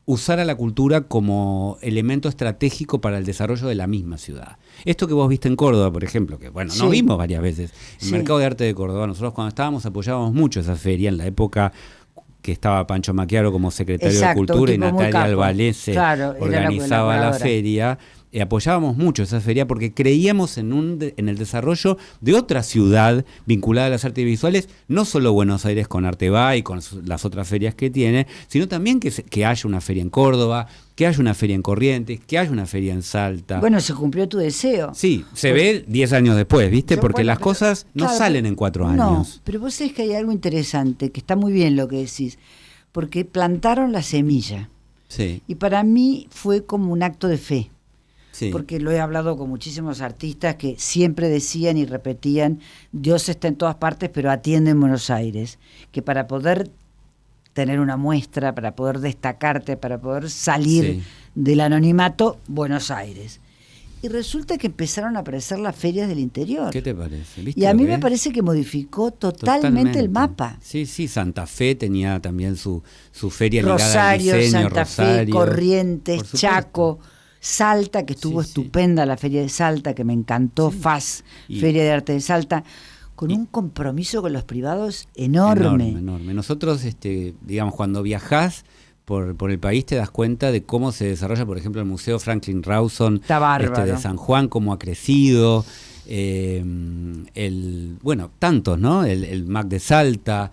usar a la cultura como elemento estratégico para el desarrollo de la misma ciudad. Esto que vos viste en Córdoba, por ejemplo, que bueno, nos vimos varias veces, el Sí. Mercado de Arte de Córdoba, nosotros cuando estábamos apoyábamos mucho esa feria en la época que estaba Pancho Macchiaro como secretario Exacto, de Cultura y un tipo muy Natalia capo. Albalese Claro, era organizaba la colaboradora. feria. Apoyábamos mucho esa feria porque creíamos en el desarrollo de otra ciudad vinculada a las artes visuales, no solo Buenos Aires con Arteba y con las otras ferias que tiene, sino también que haya una feria en Córdoba, que haya una feria en Corrientes, que haya una feria en Salta. Bueno, se cumplió tu deseo. Sí, se ve 10 años después, ¿viste? Yo, Porque bueno, las pero, cosas no claro, salen pero- en 4 No, años. pero vos sabés que hay algo interesante, que está muy bien lo que decís, porque plantaron la semilla. Sí, Y para mí fue como un acto de fe. sí. Porque lo he hablado con muchísimos artistas que siempre decían y repetían, Dios está en todas partes, pero atiende en Buenos Aires. Que para poder tener una muestra, para poder destacarte, para poder salir Sí. del anonimato, Buenos Aires. Y resulta que empezaron a aparecer las ferias del interior. ¿Qué te parece? ¿Viste Y a lo mí que me es? parece que modificó totalmente el mapa. Sí, Santa Fe tenía también su feria ligada al Rosario, diseño, Santa Fe, Rosario. Por Corrientes, supuesto. Chaco, Salta, que estuvo Sí, sí. estupenda la feria de Salta, que me encantó, Sí. FAS, Y- Feria de Arte de Salta, con y- un compromiso con los privados enorme. Enorme. Nosotros, digamos, cuando viajás por el país te das cuenta de cómo se desarrolla, por ejemplo, el Museo Franklin Rawson Está bárbaro. de San Juan, cómo ha crecido, bueno, tantos, ¿no? El MAC de Salta,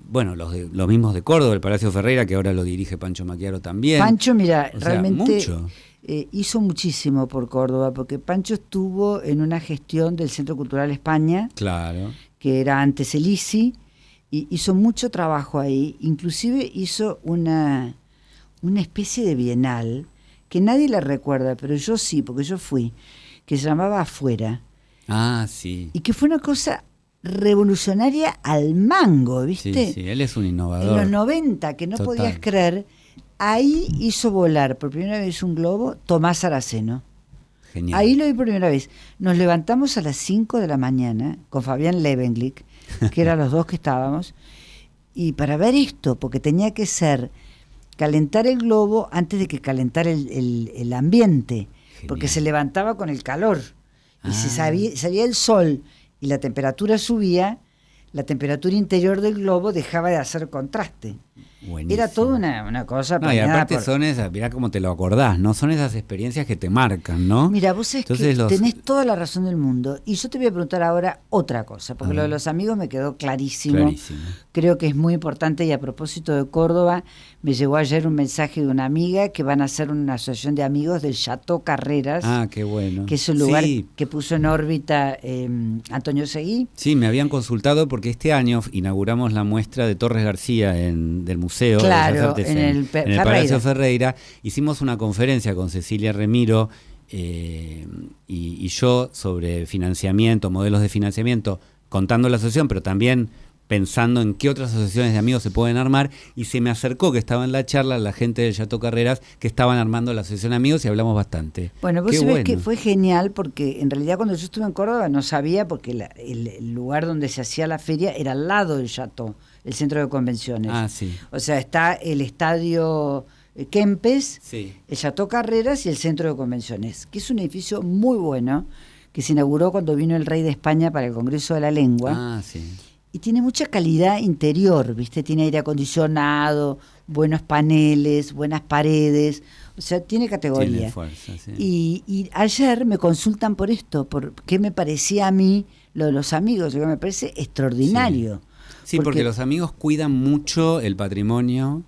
bueno, los mismos de Córdoba, el Palacio Ferreira, que ahora lo dirige Pancho Macchiaro también. Pancho, mira, O sea, realmente mucho. hizo muchísimo por Córdoba, porque Pancho estuvo en una gestión del Centro Cultural España, Claro. que era antes el ICI, y hizo mucho trabajo ahí, inclusive hizo una especie de bienal, que nadie la recuerda, pero yo sí, porque yo fui, que se llamaba Afuera, Ah, sí. y que fue una cosa revolucionaria al mango, ¿viste? Sí, él es un En innovador. los 90, que no Total. podías creer, ahí hizo volar por primera vez un globo Tomás Araceno. Genial. Ahí lo vi por primera vez. Nos levantamos a las 5 de la mañana con Fabián Levenglick, que eran los dos que estábamos, y para ver esto, porque tenía que ser calentar el globo antes de que calentar el ambiente, porque Genial. se levantaba con el calor. Y si Ah. salía el sol y la temperatura subía, la temperatura interior del globo dejaba de hacer contraste. Buenísimo. Era toda una cosa No, y planeada aparte por- son esas, mirá cómo te lo acordás, ¿no? Son esas experiencias que te marcan, ¿no? Mira, vos es Entonces que los- tenés toda la razón del mundo. Y yo te voy a preguntar ahora otra cosa, porque A lo de ver. los amigos me quedó clarísimo. Clarísimo. Creo que es muy importante, y a propósito de Córdoba, me llegó ayer un mensaje de una amiga que van a hacer una asociación de amigos del Chateau Carreras, Ah, qué bueno. que es un lugar Sí, que puso en órbita Antonio Seguí. sí, me habían consultado porque este año inauguramos la muestra de Torres García del Museo de Claro, Bellas Artes en el Ferreira. Palacio Ferreira. Hicimos una conferencia con Cecilia Remiro y yo sobre financiamiento, modelos de financiamiento, contando la asociación, pero también pensando en qué otras asociaciones de amigos se pueden armar, y se me acercó que estaba en la charla la gente del Chateau Carreras que estaban armando la asociación de amigos y hablamos bastante. Bueno, vos Qué sabés bueno. que fue genial, porque en realidad cuando yo estuve en Córdoba no sabía, porque el lugar donde se hacía la feria era al lado del Chateau, el centro de convenciones. Ah, sí. O sea, está el estadio Kempes, Sí. el Chateau Carreras y el centro de convenciones, que es un edificio muy bueno, que se inauguró cuando vino el rey de España para el Congreso de la Lengua. Ah, sí. Y tiene mucha calidad interior, ¿viste? Tiene aire acondicionado, buenos paneles, buenas paredes, o sea, tiene categoría. Tiene fuerza, sí. Y ayer me consultan por esto, por qué me parecía a mí lo de los amigos, que me parece extraordinario. Sí, porque los amigos cuidan mucho el patrimonio,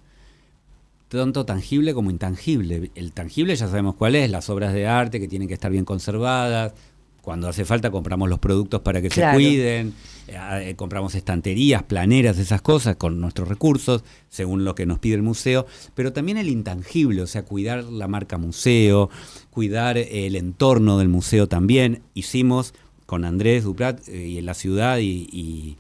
tanto tangible como intangible. El tangible ya sabemos cuál es, las obras de arte que tienen que estar bien conservadas. Cuando hace falta compramos los productos para que Claro. se cuiden, compramos estanterías, planeras, esas cosas con nuestros recursos, según lo que nos pide el museo, pero también el intangible, o sea, cuidar la marca museo, cuidar el entorno del museo también. Hicimos con Andrés Duprat y en la ciudad y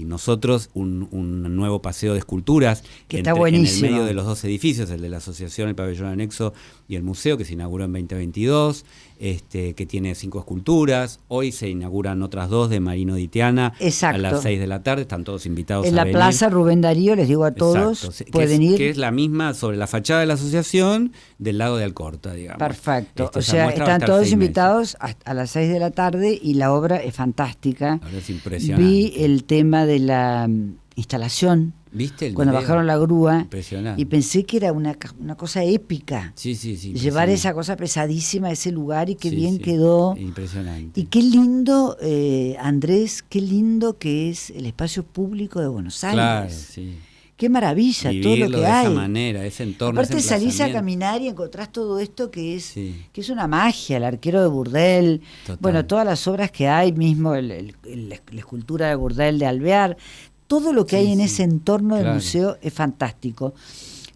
nosotros un nuevo paseo de esculturas Que está en el buenísimo. medio de los dos edificios, el de la asociación, el pabellón anexo y el museo, que se inauguró en 2022, que tiene 5 esculturas. Hoy se inauguran otras 2 de Marino Ditiana. Exacto. A las 6 de la tarde, están todos invitados En a la venir. Plaza Rubén Darío, les digo a todos, Exacto, pueden que ir. que es la misma sobre la fachada de la asociación del lado de Alcorta, digamos. Perfecto. O Esa sea, muestra va a están estar todos 6 meses. invitados a las 6 de la tarde y la obra es fantástica. Ahora es impresionante. Vi el tema de la instalación, ¿Viste el cuando video? bajaron la grúa, Impresionante. y pensé que era una cosa épica. Sí, sí, sí. Llevar impresionante. esa cosa pesadísima a ese lugar y qué Sí, bien sí. quedó. Impresionante. Y qué lindo, Andrés, qué lindo que es el espacio público de Buenos Aires. Claro, sí. Qué maravilla todo Vivirlo lo que de hay. esa manera, ese entorno. Aparte ese salís a emplazamiento. caminar y encontrás todo esto Sí. que es una magia, el arquero de Burdel, Total. bueno, todas las obras que hay, mismo la escultura de Burdel de Alvear, todo lo que Sí, hay en sí, ese entorno del claro. museo es fantástico.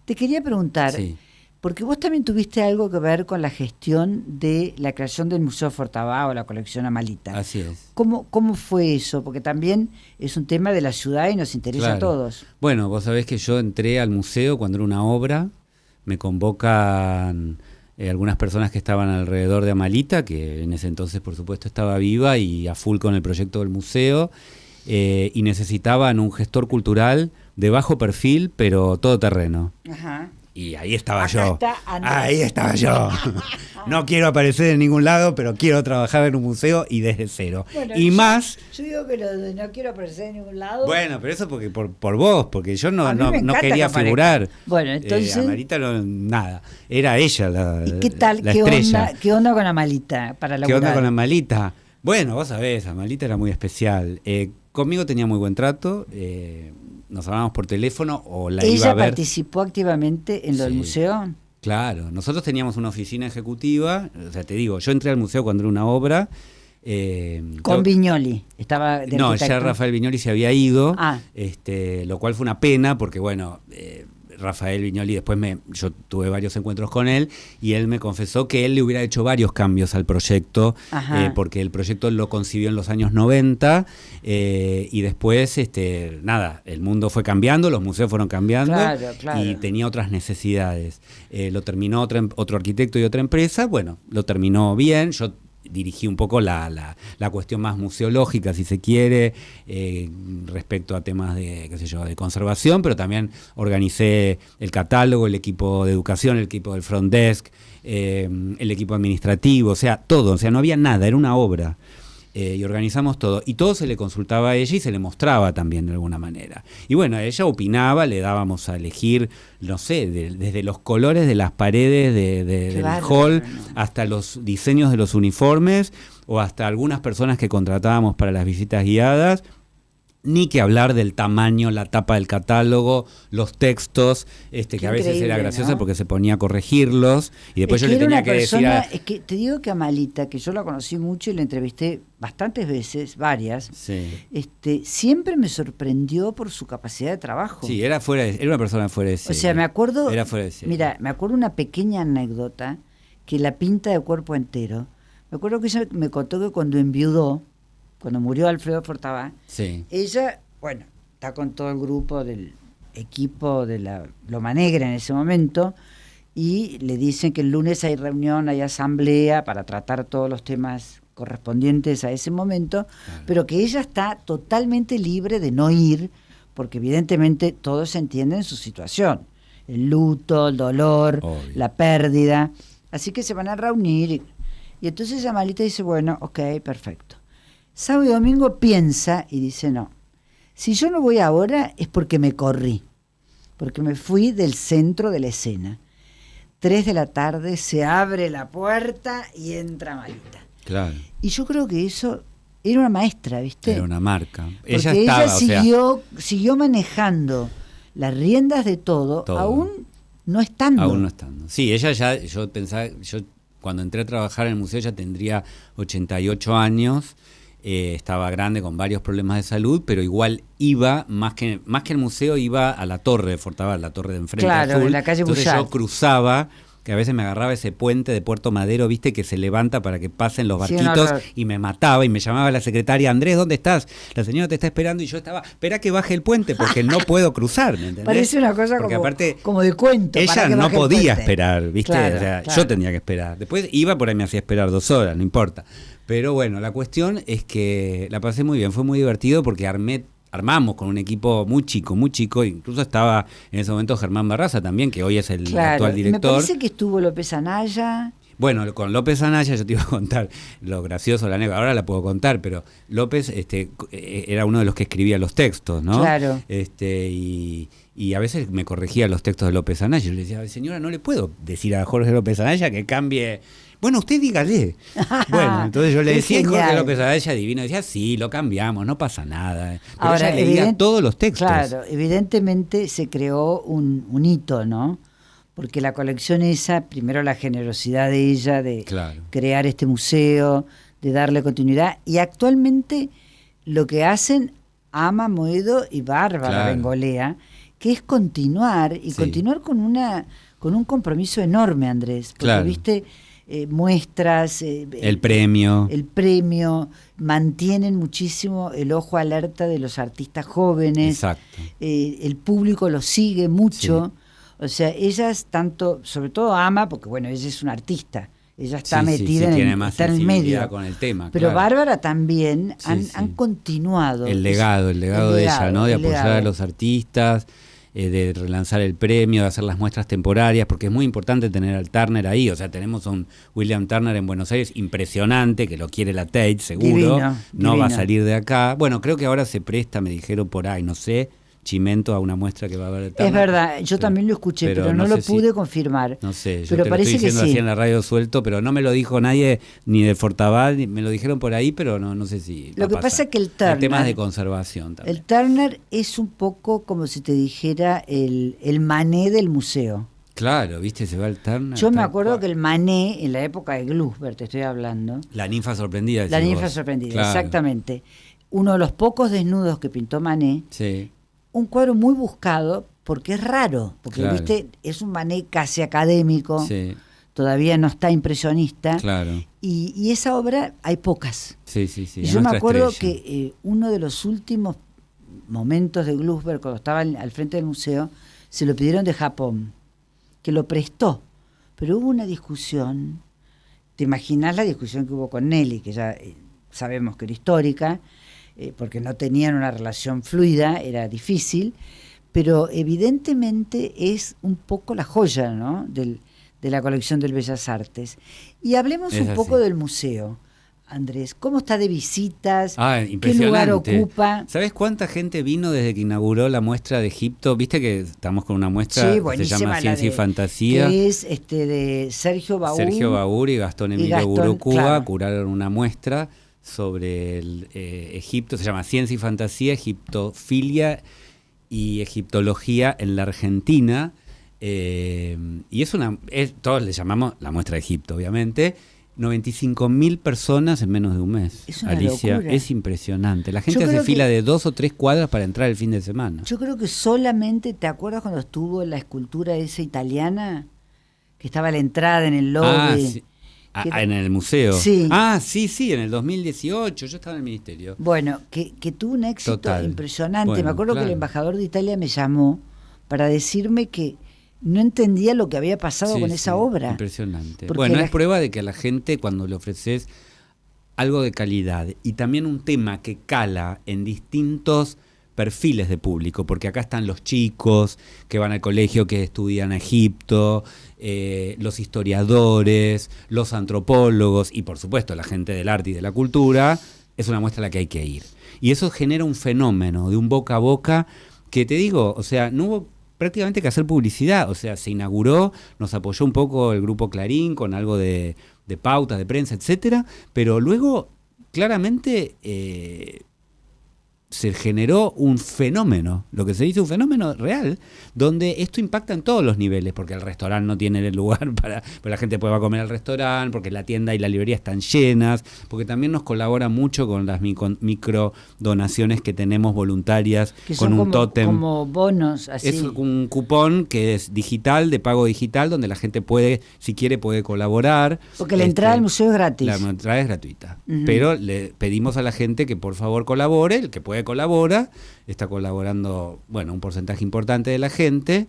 Te quería preguntar, Sí. porque vos también tuviste algo que ver con la gestión de la creación del Museo Fortabá o la colección Amalita. Así es. ¿Cómo fue eso? Porque también es un tema de la ciudad y nos interesa Claro. a todos. Bueno, vos sabés que yo entré al museo cuando era una obra, me convocan algunas personas que estaban alrededor de Amalita, que en ese entonces por supuesto estaba viva y a full con el proyecto del museo, y necesitaban un gestor cultural de bajo perfil, pero todoterreno. Ajá. Y ahí estaba Acá yo. está Andrés. Ahí estaba yo. No quiero aparecer en ningún lado, pero quiero trabajar en un museo y desde cero. Bueno, y más... Yo digo que lo de no quiero aparecer en ningún lado. Bueno, pero eso porque por vos, porque yo A no, mí no, me no encanta quería que aparezca. figurar. Bueno, entonces- Amarita nada. Era ella la, ¿Y qué tal? la ¿Qué estrella. onda, ¿Qué onda con Amalita para ¿Qué laburar? onda con Amalita? Bueno, vos sabés, Amalita era muy especial. Conmigo tenía muy buen trato. Nos hablábamos por teléfono o la iba ¿Ella a ver. participó activamente en lo del Sí. museo? Claro, nosotros teníamos una oficina ejecutiva. O sea, te digo, yo entré al museo cuando era una obra. Con Viñoli. Estaba de No, arquitecto. ya Rafael Viñoli se había ido, Ah. lo cual fue una pena porque, bueno, Rafael Viñoli, después yo tuve varios encuentros con él y él me confesó que él le hubiera hecho varios cambios al proyecto, Ajá. porque el proyecto lo concibió en los años 90 y después, nada, el mundo fue cambiando, los museos fueron cambiando Claro. y tenía otras necesidades. Lo terminó otro arquitecto y otra empresa, bueno, lo terminó bien, yo dirigí un poco la cuestión más museológica, si se quiere, respecto a temas de, qué sé yo, de conservación, pero también organicé el catálogo, el equipo de educación, el equipo del front desk, el equipo administrativo, o sea, todo, o sea, no había nada, era una obra. Y organizamos todo. Y todo se le consultaba a ella y se le mostraba también de alguna manera. Y bueno, ella opinaba, le dábamos a elegir, no sé, desde los colores de las paredes del bárbaro, hall ¿no? hasta los diseños de los uniformes o hasta algunas personas que contratábamos para las visitas guiadas. Ni que hablar del tamaño, la tapa del catálogo, los textos, que a veces era increíble, graciosa ¿no? porque se ponía a corregirlos y después Es yo que le era tenía una que decir persona, a... es que te digo que Amalita, que yo la conocí mucho y la entrevisté bastantes veces, varias, Sí. siempre me sorprendió por su capacidad de trabajo. Sí, era una persona fuera de O serie. sea, me acuerdo, Era fuera de serie. mira, me acuerdo una pequeña anécdota que la pinta de cuerpo entero. Me acuerdo que ella me contó que cuando enviudó, cuando murió Alfredo Fortabá, Sí. ella, bueno, está con todo el grupo del equipo de la Loma Negra en ese momento y le dicen que el lunes hay reunión, hay asamblea para tratar todos los temas correspondientes a ese momento, Claro. pero que ella está totalmente libre de no ir porque evidentemente todos entienden su situación, el luto, el dolor, Obvio. la pérdida, así que se van a reunir y entonces Amalita dice, bueno, ok, perfecto. Sábado y domingo piensa y dice, no, si yo no voy ahora es porque me corrí, porque me fui del centro de la escena. 3 de la tarde se abre la puerta y entra Amalita. Claro. Y yo creo que eso era una maestra, ¿viste? Era una marca. Porque Ella estaba, siguió manejando las riendas de todo, Todo. aún no estando. Aún no estando. Sí, ella ya, yo pensaba, yo cuando entré a trabajar en el museo ya tendría 88 años, estaba grande con varios problemas de salud, pero igual iba, más que el museo, iba a la torre de Fortabat, la torre de enfrente. Claro, azul. en la calle Entonces Bullard. yo cruzaba, que a veces me agarraba ese puente de Puerto Madero, viste, que se levanta para que pasen los Sí, un barquitos, horror. y me mataba y me llamaba la secretaria, Andrés, ¿dónde estás? La señora te está esperando, y yo estaba, espera que baje el puente porque no puedo cruzar, ¿me entendés? Parece una cosa Porque como, aparte, como de cuento. para ella que no baje el podía puente. esperar, ¿viste? Claro, o sea, claro. yo tenía que esperar. Después iba, por ahí me hacía esperar 2 horas, no importa. Pero bueno, la cuestión es que la pasé muy bien, fue muy divertido porque armamos con un equipo muy chico, incluso estaba en ese momento Germán Barraza también, que hoy es el Claro, actual y director. me parece que estuvo López Anaya. Bueno, con López Anaya yo te iba a contar lo gracioso, la anécdota, ahora la puedo contar, pero López era uno de los que escribía los textos, ¿no? Claro. Y a veces me corregía los textos de López Anaya. Yo le decía, señora, no le puedo decir a Jorge López Anaya que cambie. Bueno, usted dígale. Bueno, entonces yo le Qué decía, y Jorge genial. López Anaya divino, decía, sí, lo cambiamos, no pasa nada. Pero Ahora, ella leía todos los textos. Claro, evidentemente se creó un hito, ¿no? Porque la colección esa, primero la generosidad de ella de Claro. crear este museo, de darle continuidad, y actualmente lo que hacen Ama, Moedo y Bárbara Claro. Bengolea, que es continuar, y Sí. continuar con un compromiso enorme, Andrés, porque Claro. viste muestras, El premio. el premio, mantienen muchísimo el ojo alerta de los artistas jóvenes, Exacto. el público los sigue mucho, o sea, ellas tanto, sobre todo Ama, porque bueno, ella es una artista, ella está Sí, sí, metida sí, tiene en, más está en el sensibilidad medio, con el tema, pero claro. Bárbara también Sí, han, sí. han continuado. El legado de ella, ¿no? De el apoyar legado. a los artistas, de relanzar el premio, de hacer las muestras temporarias, porque es muy importante tener al Turner ahí. O sea, tenemos a un William Turner en Buenos Aires impresionante, que lo quiere la Tate, seguro. Divino, no va a divino. salir de acá. Bueno, creo que ahora se presta, me dijeron por ahí, no sé, Chimento a una muestra que va a haber de Turner. Es verdad, yo también lo escuché, pero no lo sé si- pude confirmar. No sé, yo pero te lo parece estoy que diciendo sí. así en la radio suelto, pero no me lo dijo nadie ni de Fortabat, me lo dijeron por ahí, pero no sé si Lo va que a pasa pasar. es que el Hay Turner- temas de conservación también. El Turner es un poco como si te dijera el Manet del museo. Claro, viste, se va el Turner. Yo me tal acuerdo cual. que el Manet, en la época de Glusberg, te estoy hablando, La ninfa sorprendida. la decís ninfa vos. sorprendida, Claro. exactamente. Uno de los pocos desnudos que pintó Manet, Sí, un cuadro muy buscado porque es raro, porque Claro. viste, es un Manet casi académico, sí, todavía no está impresionista, claro. y esa obra hay pocas. Sí. Y es yo me nuestra acuerdo estrella. que uno de los últimos momentos de Glusberg, cuando estaba al frente del museo, se lo pidieron de Japón, que lo prestó. Pero hubo una discusión, te imaginas la discusión que hubo con Nelly, que ya sabemos que era histórica, porque no tenían una relación fluida, era difícil, pero evidentemente es un poco la joya, ¿no?, de la colección del Bellas Artes. Y hablemos Es un poco así. del museo. Andrés, ¿cómo está de visitas? Ah, ¿Qué impresionante. lugar ocupa? ¿Sabes cuánta gente vino desde que inauguró la muestra de Egipto? Viste que estamos con una muestra Sí, que se buenísima, llama la Ciencia y de- Fantasía. Que es de Sergio Baúl. Sergio Baur y Gastón Emilio Gastón, Gurucúa claro. curaron una muestra sobre el Egipto, se llama Ciencia y Fantasía, Egiptofilia y Egiptología en la Argentina. Y todos le llamamos la muestra de Egipto, obviamente. 95.000 personas en menos de un mes. Es una Alicia, locura. es impresionante. La gente Yo hace creo fila que- de 2 o 3 cuadras para entrar el fin de semana. Yo creo que solamente, ¿te acuerdas cuando estuvo la escultura esa italiana? Que estaba a la entrada en el lobby. Sí. Que era- En el museo. Sí. Sí, en el 2018. Yo estaba en el ministerio. Bueno, que tuvo un éxito Total. impresionante. Bueno, Me acuerdo que el claro. embajador de Italia me llamó para decirme que no entendía lo que había pasado Sí, con sí, esa obra. Impresionante. Porque Bueno, la- es prueba de que a la gente cuando le ofreces algo de calidad y también un tema que cala en distintos perfiles de público, porque acá están los chicos que van al colegio, que estudian a Egipto, los historiadores, los antropólogos y por supuesto la gente del arte y de la cultura, es una muestra a la que hay que ir. Y eso genera un fenómeno de un boca a boca que te digo, o sea, no hubo prácticamente que hacer publicidad, o sea, se inauguró, nos apoyó un poco el grupo Clarín con algo de pautas de prensa, etcétera, pero luego claramente se generó un fenómeno, lo que se dice un fenómeno real, donde esto impacta en todos los niveles, porque el restaurante no tiene el lugar para la gente pueda comer al restaurante, porque la tienda y la librería están llenas, porque también nos colabora mucho con las micro donaciones que tenemos voluntarias, Que con son un como, tótem. como bonos, así. Es un cupón que es digital, de pago digital, donde la gente puede, si quiere, puede colaborar. Porque la entrada al museo es gratis. La entrada es gratuita. Ujú. Pero le pedimos a la gente que por favor colabore, el que puede colabora, está colaborando, bueno, un porcentaje importante de la gente,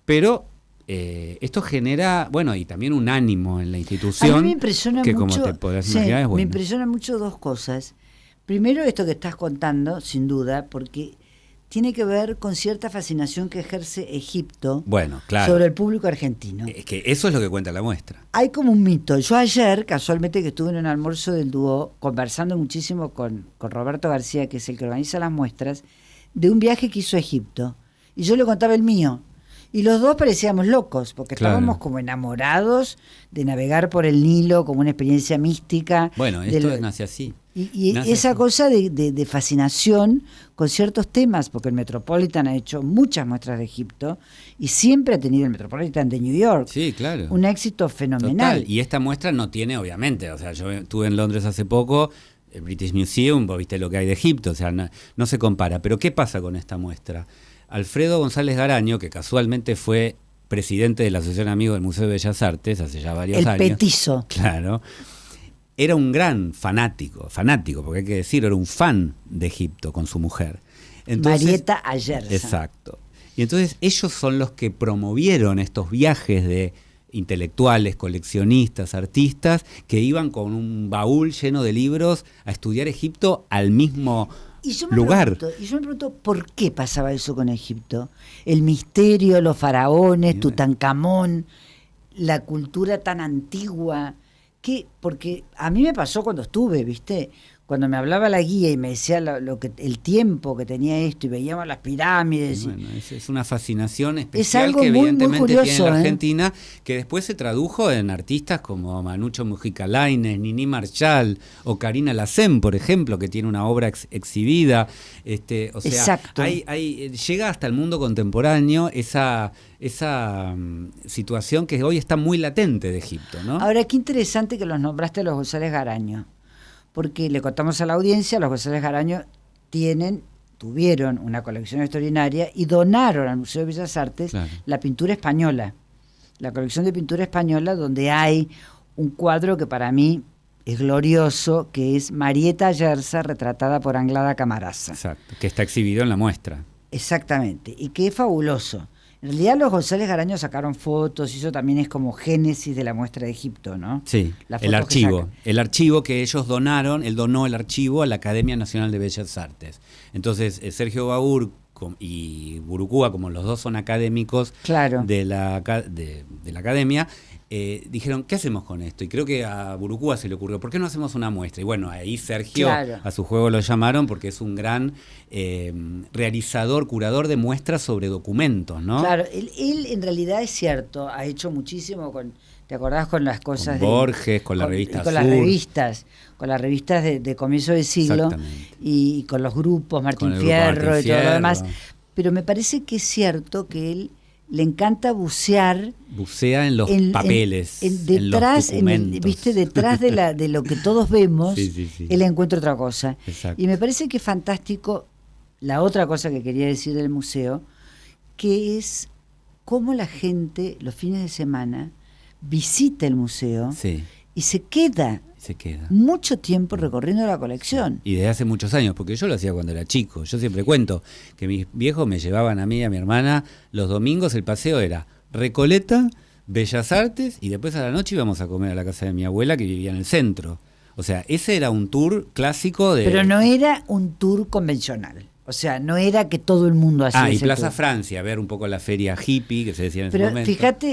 pero esto genera, bueno, y también un ánimo en la institución. A mí me impresiona que mucho, como te podrás sí, imaginar, es bueno. me impresiona mucho dos cosas. Primero, esto que estás contando, sin duda, porque tiene que ver con cierta fascinación que ejerce Egipto Bueno, claro. sobre el público argentino. Es que eso es lo que cuenta la muestra. Hay como un mito. Yo ayer, casualmente que estuve en un almuerzo del dúo, conversando muchísimo con Roberto García, que es el que organiza las muestras, de un viaje que hizo a Egipto. Y yo le contaba el mío. Y los dos parecíamos locos, porque Claro. estábamos como enamorados de navegar por el Nilo como una experiencia mística. Bueno, de esto lo- nace así. Y Nace esa así. cosa de fascinación con ciertos temas, porque el Metropolitan ha hecho muchas muestras de Egipto y siempre ha tenido el Metropolitan de New York Sí, claro. un éxito fenomenal. Total. Y esta muestra no tiene, obviamente, o sea, yo estuve en Londres hace poco, el British Museum, vos viste lo que hay de Egipto, o sea, no se compara. Pero ¿qué pasa con esta muestra? Alfredo González Garaño, que casualmente fue presidente de la Asociación Amigos del Museo de Bellas Artes hace ya varios El años. petizo. Claro. Era un gran fanático, porque hay que decir, era un fan de Egipto con su mujer. Marieta Ayerza. Exacto. Y entonces ellos son los que promovieron estos viajes de intelectuales, coleccionistas, artistas, que iban con un baúl lleno de libros a estudiar Egipto al mismo Y yo me lugar. pregunto, ¿por qué pasaba eso con Egipto? El misterio, los faraones, Tutankamón, la cultura tan antigua. Porque a mí me pasó cuando estuve, ¿viste? Cuando me hablaba la guía y me decía el tiempo que tenía esto y veíamos las pirámides. Bueno, es una fascinación especial algo que muy, muy evidentemente curioso, tiene la ¿eh? Argentina, que después se tradujo en artistas como Manucho Mujica Lainez, Nini Marshall o Karina Lacen, por ejemplo, que tiene una obra exhibida. O sea, Exacto. llega hasta el mundo contemporáneo esa situación que hoy está muy latente de Egipto, ¿no? Ahora, qué interesante que los nombraste a los González Garaño, porque le contamos a la audiencia, los González Garaño tuvieron una colección extraordinaria y donaron al Museo de Bellas Artes Claro. la pintura española, la colección de pintura española, donde hay un cuadro que para mí es glorioso, que es Marieta Ayerza retratada por Anglada Camarasa. Exacto, que está exhibido en la muestra. Exactamente, y que es fabuloso. En realidad los González Garaño sacaron fotos y eso también es como génesis de la muestra de Egipto, ¿no? Sí, Las el fotos que archivo. sacan. El archivo que ellos donaron, él donó el archivo a la Academia Nacional de Bellas Artes. Entonces, Sergio Baur y Burucúa, como los dos son académicos Claro. de la Academia, dijeron, ¿qué hacemos con esto? Y creo que a Burucúa se le ocurrió, ¿por qué no hacemos una muestra? Y bueno, ahí Sergio, Claro. a su juego lo llamaron porque es un gran realizador, curador de muestras sobre documentos, ¿no? Claro, él en realidad es cierto, ha hecho muchísimo ¿te acordás con las cosas Con Borges, con la revista con las Sur. con las revistas de comienzo del siglo Exactamente. y con los grupos, Martín Con el grupo Fierro Martín y todo lo Fierro. demás. Pero me parece que es cierto que él le encanta bucear Bucea en los papeles, en detrás, los documentos. viste, detrás de lo que todos vemos, Sí, sí, sí. él encuentra otra cosa. Exacto. Y me parece que es fantástico la otra cosa que quería decir del museo, que es cómo la gente los fines de semana visita el museo Sí, y se queda se queda. mucho tiempo recorriendo la colección. Y desde hace muchos años, porque yo lo hacía cuando era chico. Yo siempre cuento que mis viejos me llevaban a mí y a mi hermana los domingos, el paseo era Recoleta, Bellas Artes, y después a la noche íbamos a comer a la casa de mi abuela que vivía en el centro. O sea, ese era un tour clásico de... Pero no era un tour convencional. O sea, no era que todo el mundo hacía y ese Plaza tour. Francia, ver un poco la feria hippie que se decía en ese Pero momento.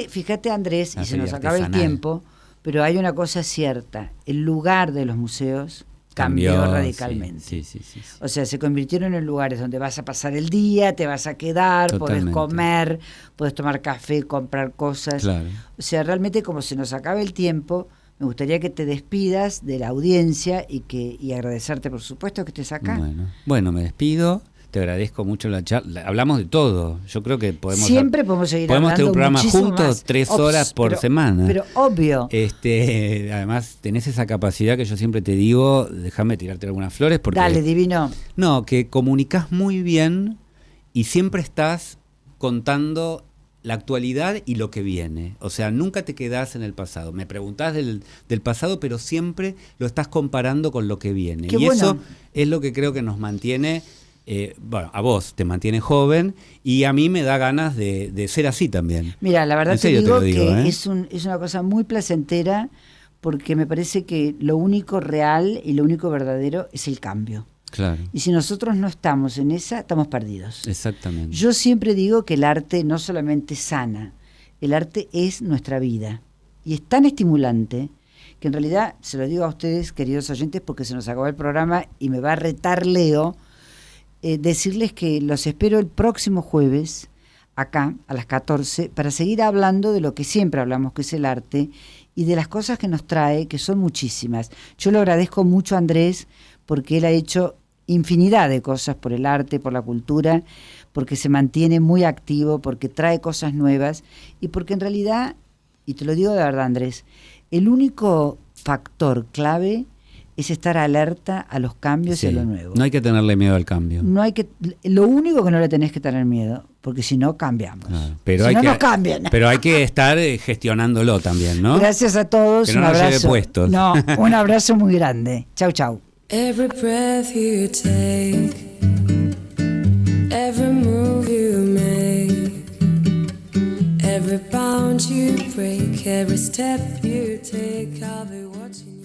fíjate Andrés, La y se nos feria acaba el artesanal. tiempo, pero hay una cosa cierta, el lugar de los museos cambió radicalmente. Sí, sí, sí, sí. O sea, se convirtieron en lugares donde vas a pasar el día, te vas a quedar, Totalmente. podés comer, podés tomar café, comprar cosas. Claro. O sea, realmente como se nos acaba el tiempo, me gustaría que te despidas de la audiencia y agradecerte, por supuesto, que estés acá. Bueno, me despido. Te agradezco mucho la charla. Hablamos de todo. Yo creo que podemos seguir hablando tener un programa juntos más. 3 horas por semana. Pero obvio. Además, tenés esa capacidad que yo siempre te digo, déjame tirarte algunas flores. Porque, dale, divino. No, que comunicás muy bien y siempre estás contando la actualidad y lo que viene. O sea, nunca te quedás en el pasado. Me preguntás del pasado, pero siempre lo estás comparando con lo que viene. Qué y bueno. Eso es lo que creo que nos mantiene... a vos te mantiene joven y a mí me da ganas de ser así también. Mira, la verdad En serio te digo lo digo, que es una cosa muy placentera, porque me parece que lo único real y lo único verdadero es el cambio. Claro. Y si nosotros no estamos en esa, estamos perdidos. Exactamente. Yo siempre digo que el arte no solamente sana, el arte es nuestra vida. Y es tan estimulante que en realidad, se lo digo a ustedes, queridos oyentes, porque se nos acabó el programa y me va a retar Leo, decirles que los espero el próximo jueves, acá, a las 14, para seguir hablando de lo que siempre hablamos, que es el arte, y de las cosas que nos trae, que son muchísimas. Yo le agradezco mucho a Andrés, porque él ha hecho infinidad de cosas por el arte, por la cultura, porque se mantiene muy activo, porque trae cosas nuevas, y porque en realidad, y te lo digo de verdad, Andrés, el único factor clave es estar alerta a los cambios y a lo nuevo. No hay que tenerle miedo al cambio. Lo único que no le tenés que tener miedo, porque si no cambiamos. Claro, pero si hay no que, nos cambian. Pero hay que estar gestionándolo también, ¿no? Gracias a todos, que no un nos lleve abrazo. puestos. No, un abrazo muy grande. Chau, chau. Every breath you take, every move you make, every bound you break, every step you take, I'll be watching.